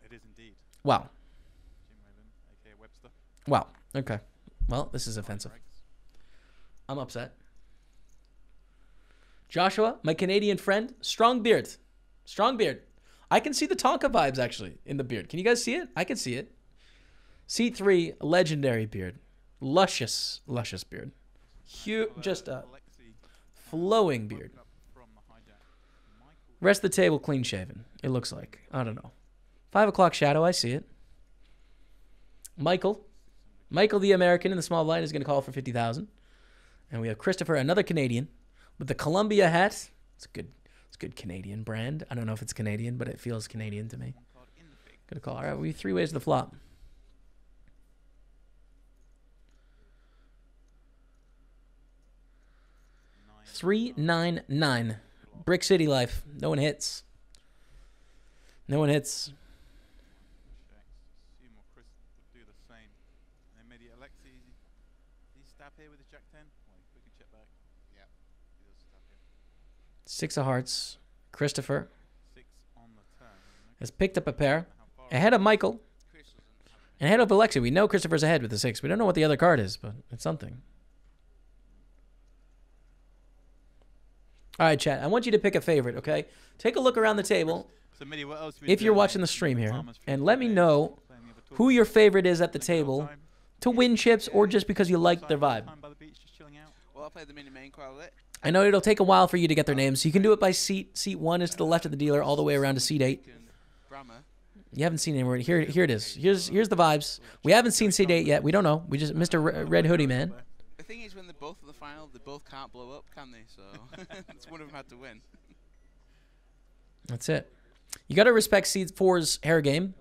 It is indeed. Wow. Wow. Okay. Well, this is offensive. I'm upset. Joshua, my Canadian friend, strong beard. Strong beard. I can see the Tonka vibes, actually, in the beard. Can you guys see it? I can see it. Seat 3, legendary beard. Luscious, luscious beard. Just a flowing beard. Rest of the table clean shaven, it looks like. I don't know. 5 o'clock shadow, I see it. Michael the American in the small line is going to call for 50,000. And we have Christopher, another Canadian, with the Columbia hat. It's a good Canadian brand. I don't know if it's Canadian, but it feels Canadian to me. Gonna call. All right, we 3 ways to the flop. 399. Brick City life. No one hits. No one hits. Assume or Chris would do the same. And then maybe Alexi, does he stab here with his Jack 10? Well, we can check back. Yeah, he does stab here. 6 of hearts. Christopher 6 on the turn. has picked up a pair. Ahead of Michael. And ahead of Alexi. We know Christopher's ahead with the 6. We don't know what the other card is, but it's something. All right, chat. I want you to pick a favorite, okay? Take a look around the table So, Mitty, what else if you're watching the stream here, and let me know who your favorite is at the table to win chips or just because you like their vibe. Well, I played the mini main quite a bit. I know it'll take a while for you to get their names. You can do it by seat. Seat 1 is to the left of the dealer all the way around to seat 8. You haven't seen anywhere. Here it is. Here's the vibes. We haven't seen seat 8 yet. We don't know. We just Mr. Red Hoodie Man. The thing is, when they're both in the final, they both can't blow up, can they? So it's one of them had to win. That's it. You got to respect seat 4's hair game.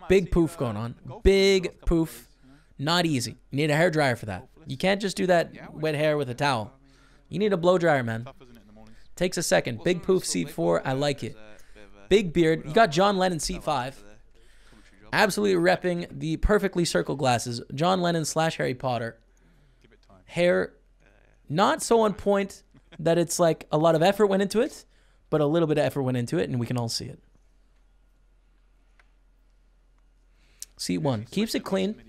Big poof going on. Big poof. Not easy. You need a hair dryer for that. You can't just do that wet hair with a towel. You need a blow dryer, man. Takes a second. Big poof, seat 4. I like it. Big beard. You got John Lennon, seat 5. Absolutely repping the perfectly circled glasses. John Lennon / Harry Potter. Hair not so on point that it's like a lot of effort went into it, but a little bit of effort went into it, and we can all see it. Seat 1. Keeps it clean.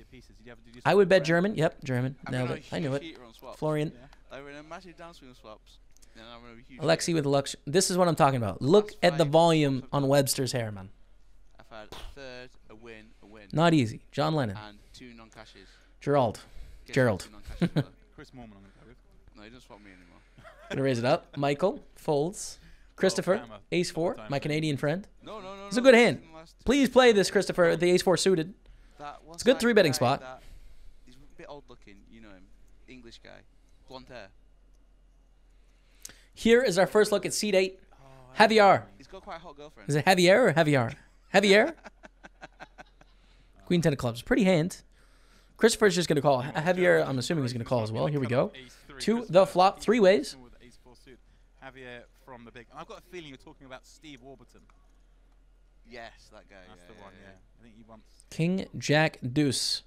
I would bet German. Yep, German. Nailed it. I knew it. Florian. Alexi with Lux. This is what I'm talking about. Look at the volume on Webster's hair, man. I've had a third, a win. Not easy. John Lennon. And 2 non-cashes. Gerald. Chris Mormon on the go with. No, he doesn't swap me anymore. Gonna raise it up. Michael folds. Christopher, ace 4, my Canadian friend. No. It's a good hand. Please play this, Christopher, the ace 4 suited. It's a good 3-betting spot. He's a bit old looking, you know him. English guy. Blonde hair. Here is our first look at seat 8. Javier. He's got quite a hot girlfriend. Is it Javier or Javier? Javier? Queen 10 of clubs. Pretty hand. Christopher's just going to call. Javier, I'm assuming he's going to call as well. Here we go. To the flop, 3 ways. Javier from the big. I've got a feeling you're talking about Steve Warburton. Yes, that guy. That's the one, yeah. I think he wants King, Jack, Deuce.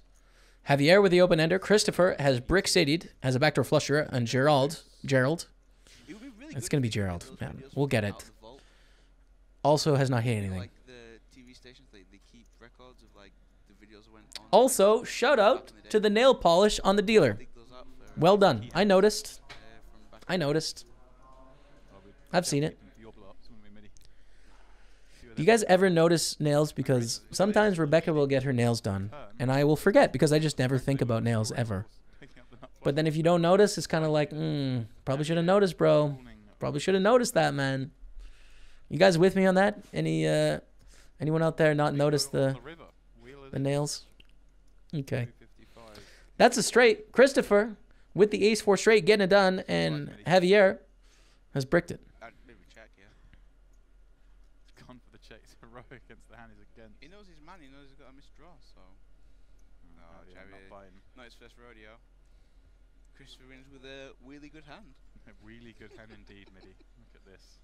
Javier with the open ender. Christopher has brick citied, has a backdoor flusher, and Gerald. It's going to be Gerald. Yeah, we'll get it. Also has not hit anything. Like the TV stations, they keep records of like the videos that went on. Also, shout out to the nail polish on the dealer. Well done. I noticed. I've seen it. Do you guys ever notice nails? Because sometimes Rebecca will get her nails done, and I will forget because I just never think about nails ever. But then if you don't notice, it's kind of like, probably should have noticed, bro. Probably should have noticed that, man. You guys with me on that? Anyone out there not noticed the nails? Okay. That's a straight. Christopher with the ace 4 straight getting it done, and Javier has bricked it. Maybe check, yeah. It's gone for the check. It's heroic against the hand he's against. He knows his man. He knows he's got a missed draw, so. No, not his first rodeo. Christopher wins with a really good hand. A really good hand indeed, Middy. Look at this.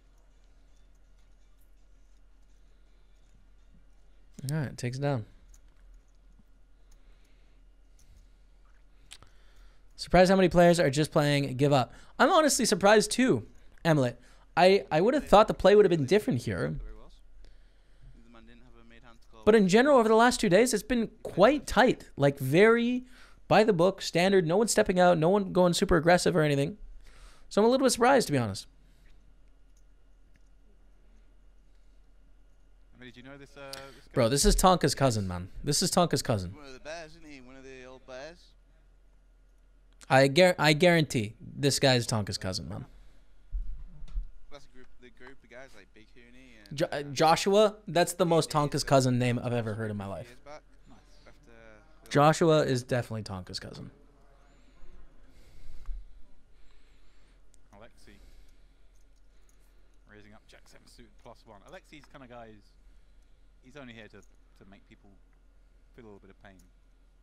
All right, takes it down. Surprised how many players are just playing give up. I'm honestly surprised too, Emily. I would have thought the play would have been different here. But in general, over the last 2 days, it's been quite tight. Like very by the book, standard. No one stepping out. No one going super aggressive or anything. So I'm a little bit surprised, to be honest. Did you know this, Bro, this is Tonka's cousin, man. This is Tonka's cousin. One of the bears, isn't he? One of the old bears. I guarantee this guy's Tonka's cousin, man. That's the group of guys like Big Hooney and Joshua. That's the most Tonka's cousin name I've ever heard in my life. Joshua is definitely Tonka's cousin. Alexi raising up Jack 7 suited +1. Alexi's kind of guy he's only here to make people feel a little bit of pain,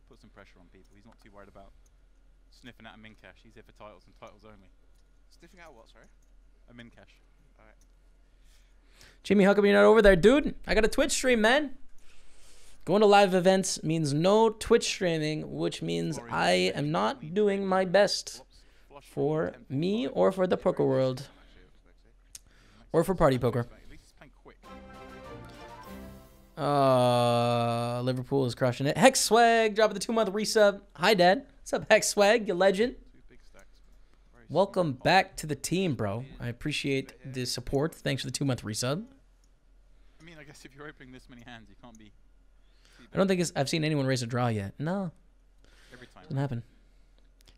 put some pressure on people. He's not too worried about sniffing out a min cash. He's here for titles and titles only. Sniffing out what, sorry? I'm in cash. Alright. Jimmy, how come you're not over there, dude? I got a Twitch stream, man. Going to live events means no Twitch streaming, which means I am not doing my best for me or for the poker world. Or for party poker. Liverpool is crushing it. Hex Swag dropping the 2-month resub. Hi, Dad. What's up, Hex Swag? You legend. Welcome back to the team, bro. I appreciate the support. Thanks for the 2-month resub. I mean, I guess if you're opening this many hands, you can't be... I don't think I've seen anyone raise a draw yet. No. Every time. Doesn't happen.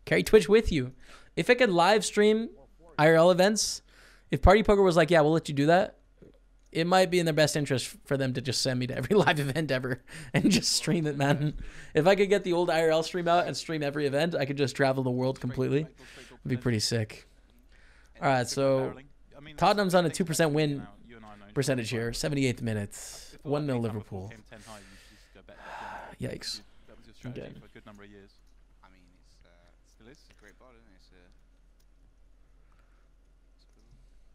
Carry Twitch with you. If I could live stream IRL events, if Party Poker was like, yeah, we'll let you do that, it might be in their best interest for them to just send me to every live event ever and just stream it, man. If I could get the old IRL stream out and stream every event, I could just travel the world completely. It'd be pretty sick. All right, so Tottenham's on a 2% win percentage here. 78th minute. 1-0 Liverpool. Yikes. That was your strategy Again. for a good number of years. I mean, Still is. it's a great board, isn't it?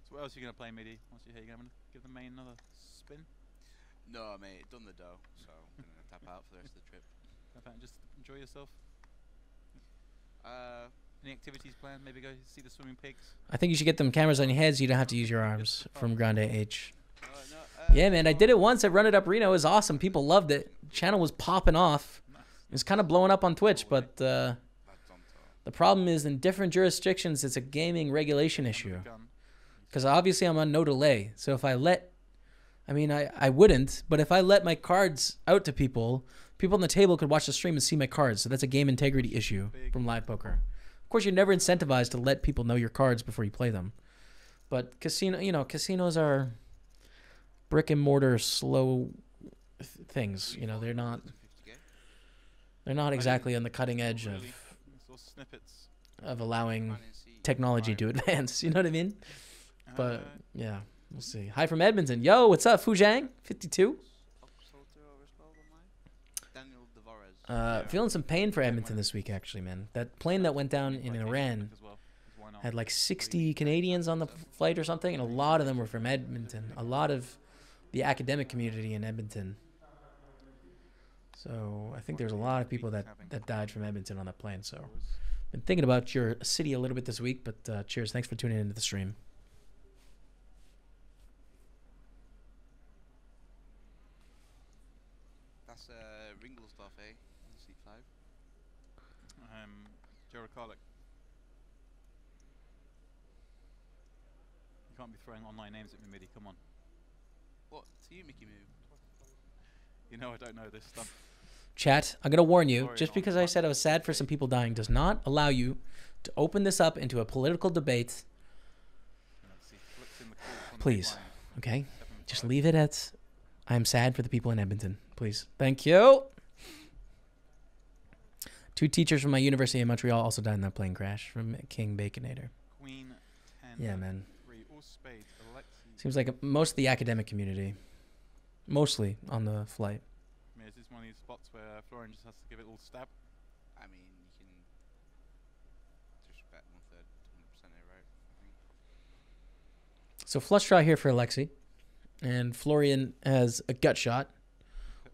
So what else are you going to play, Midi? Once you're here, you're going to give the main another spin? No, mate, done the dough, so I'm going to tap out for the rest of the trip. Tap out and just enjoy yourself? Any activities planned? Maybe go see the swimming pigs? I think you should get them cameras on your head so you don't have to use your arms from Grande H. Yeah, man, I did it once at Run It Up Reno. It was awesome. People loved it. Channel was popping off. It was kind of blowing up on Twitch, but the problem is in different jurisdictions, it's a gaming regulation issue. Because obviously I'm on no delay. So if I let, I mean, I wouldn't, but if I let my cards out to people, people on the table could watch the stream and see my cards. So that's a game integrity issue from live poker. Of course, you're never incentivized to let people know your cards before you play them. But casinos are brick and mortar slow things. You know, they're not exactly on the cutting edge of allowing technology to advance. You know what I mean? But yeah, we'll see. Hi from Edmonton. Yo, what's up, Fujang 52? Feeling some pain for Edmonton this week, actually, man. That plane that went down in Iran had like 60 Canadians on the flight or something, and a lot of them were from Edmonton. A lot of the academic community in Edmonton. So I think there's a lot of people that died from Edmonton on that plane. So been thinking about your city a little bit this week, but cheers. Thanks for tuning into the stream. That's Ringlestoff, eh? Seat 5. Joe Carlick. You can't be throwing online names at me, Midi. Come on. What? To you, Mickey Moo? You know I don't know this stuff. Chat, I'm going to warn you, just because I said I was sad for some people dying does not allow you to open this up into a political debate. Please, okay? Just leave it at, I'm sad for the people in Edmonton. Please. Thank you. 2 teachers from my university in Montreal also died in that plane crash from King Baconator. Queen 10. Yeah, man. 3, all spades, Alexi. Seems like most of the academic community, mostly on the flight. I mean, is this one of these spots where Florian just has to give it a little stab? I mean, you can just bet 1/3, 100% here, right? I think. So flush draw here for Alexi. And Florian has a gut shot.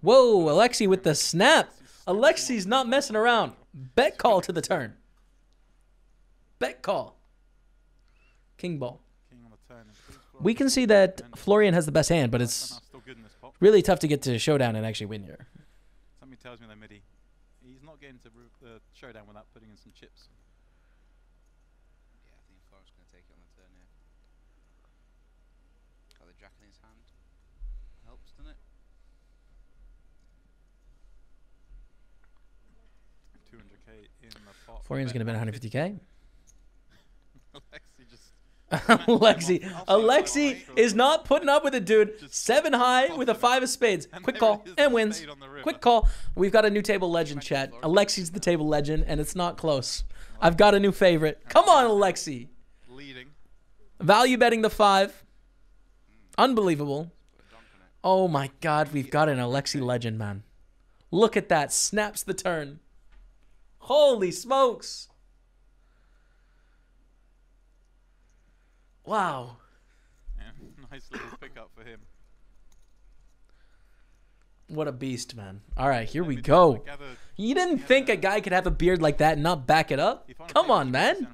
Whoa, Alexi with the snap. Alexi's not messing around. Bet call to the turn. Bet call. King ball. King on the turn. We can see that Florian has the best hand, but it's really tough to get to showdown and actually win here. Something tells me that Midi, he's not getting to the showdown without putting in some chips. Yeah, I think Florian's going to take it on the turn here. Got the jack in his hand. Helps, doesn't it? 200k in the pot. Florian's going to bet 150k. Alexi just... Alexi is not putting up with it, dude. 7 high with a 5 of spades. Quick call and wins. Quick call. We've got a new table legend, chat. Alexi's the table legend, and it's not close. I've got a new favorite. Come on, Alexi. Leading. Value betting the 5. Unbelievable. Oh my God, we've got an Alexi legend, man. Look at that. Snaps the turn. Holy smokes. Wow. Yeah, nice little pickup for him. What a beast, man. All right, here we go. You didn't think a guy could have a beard like that and not back it up? Come on, man.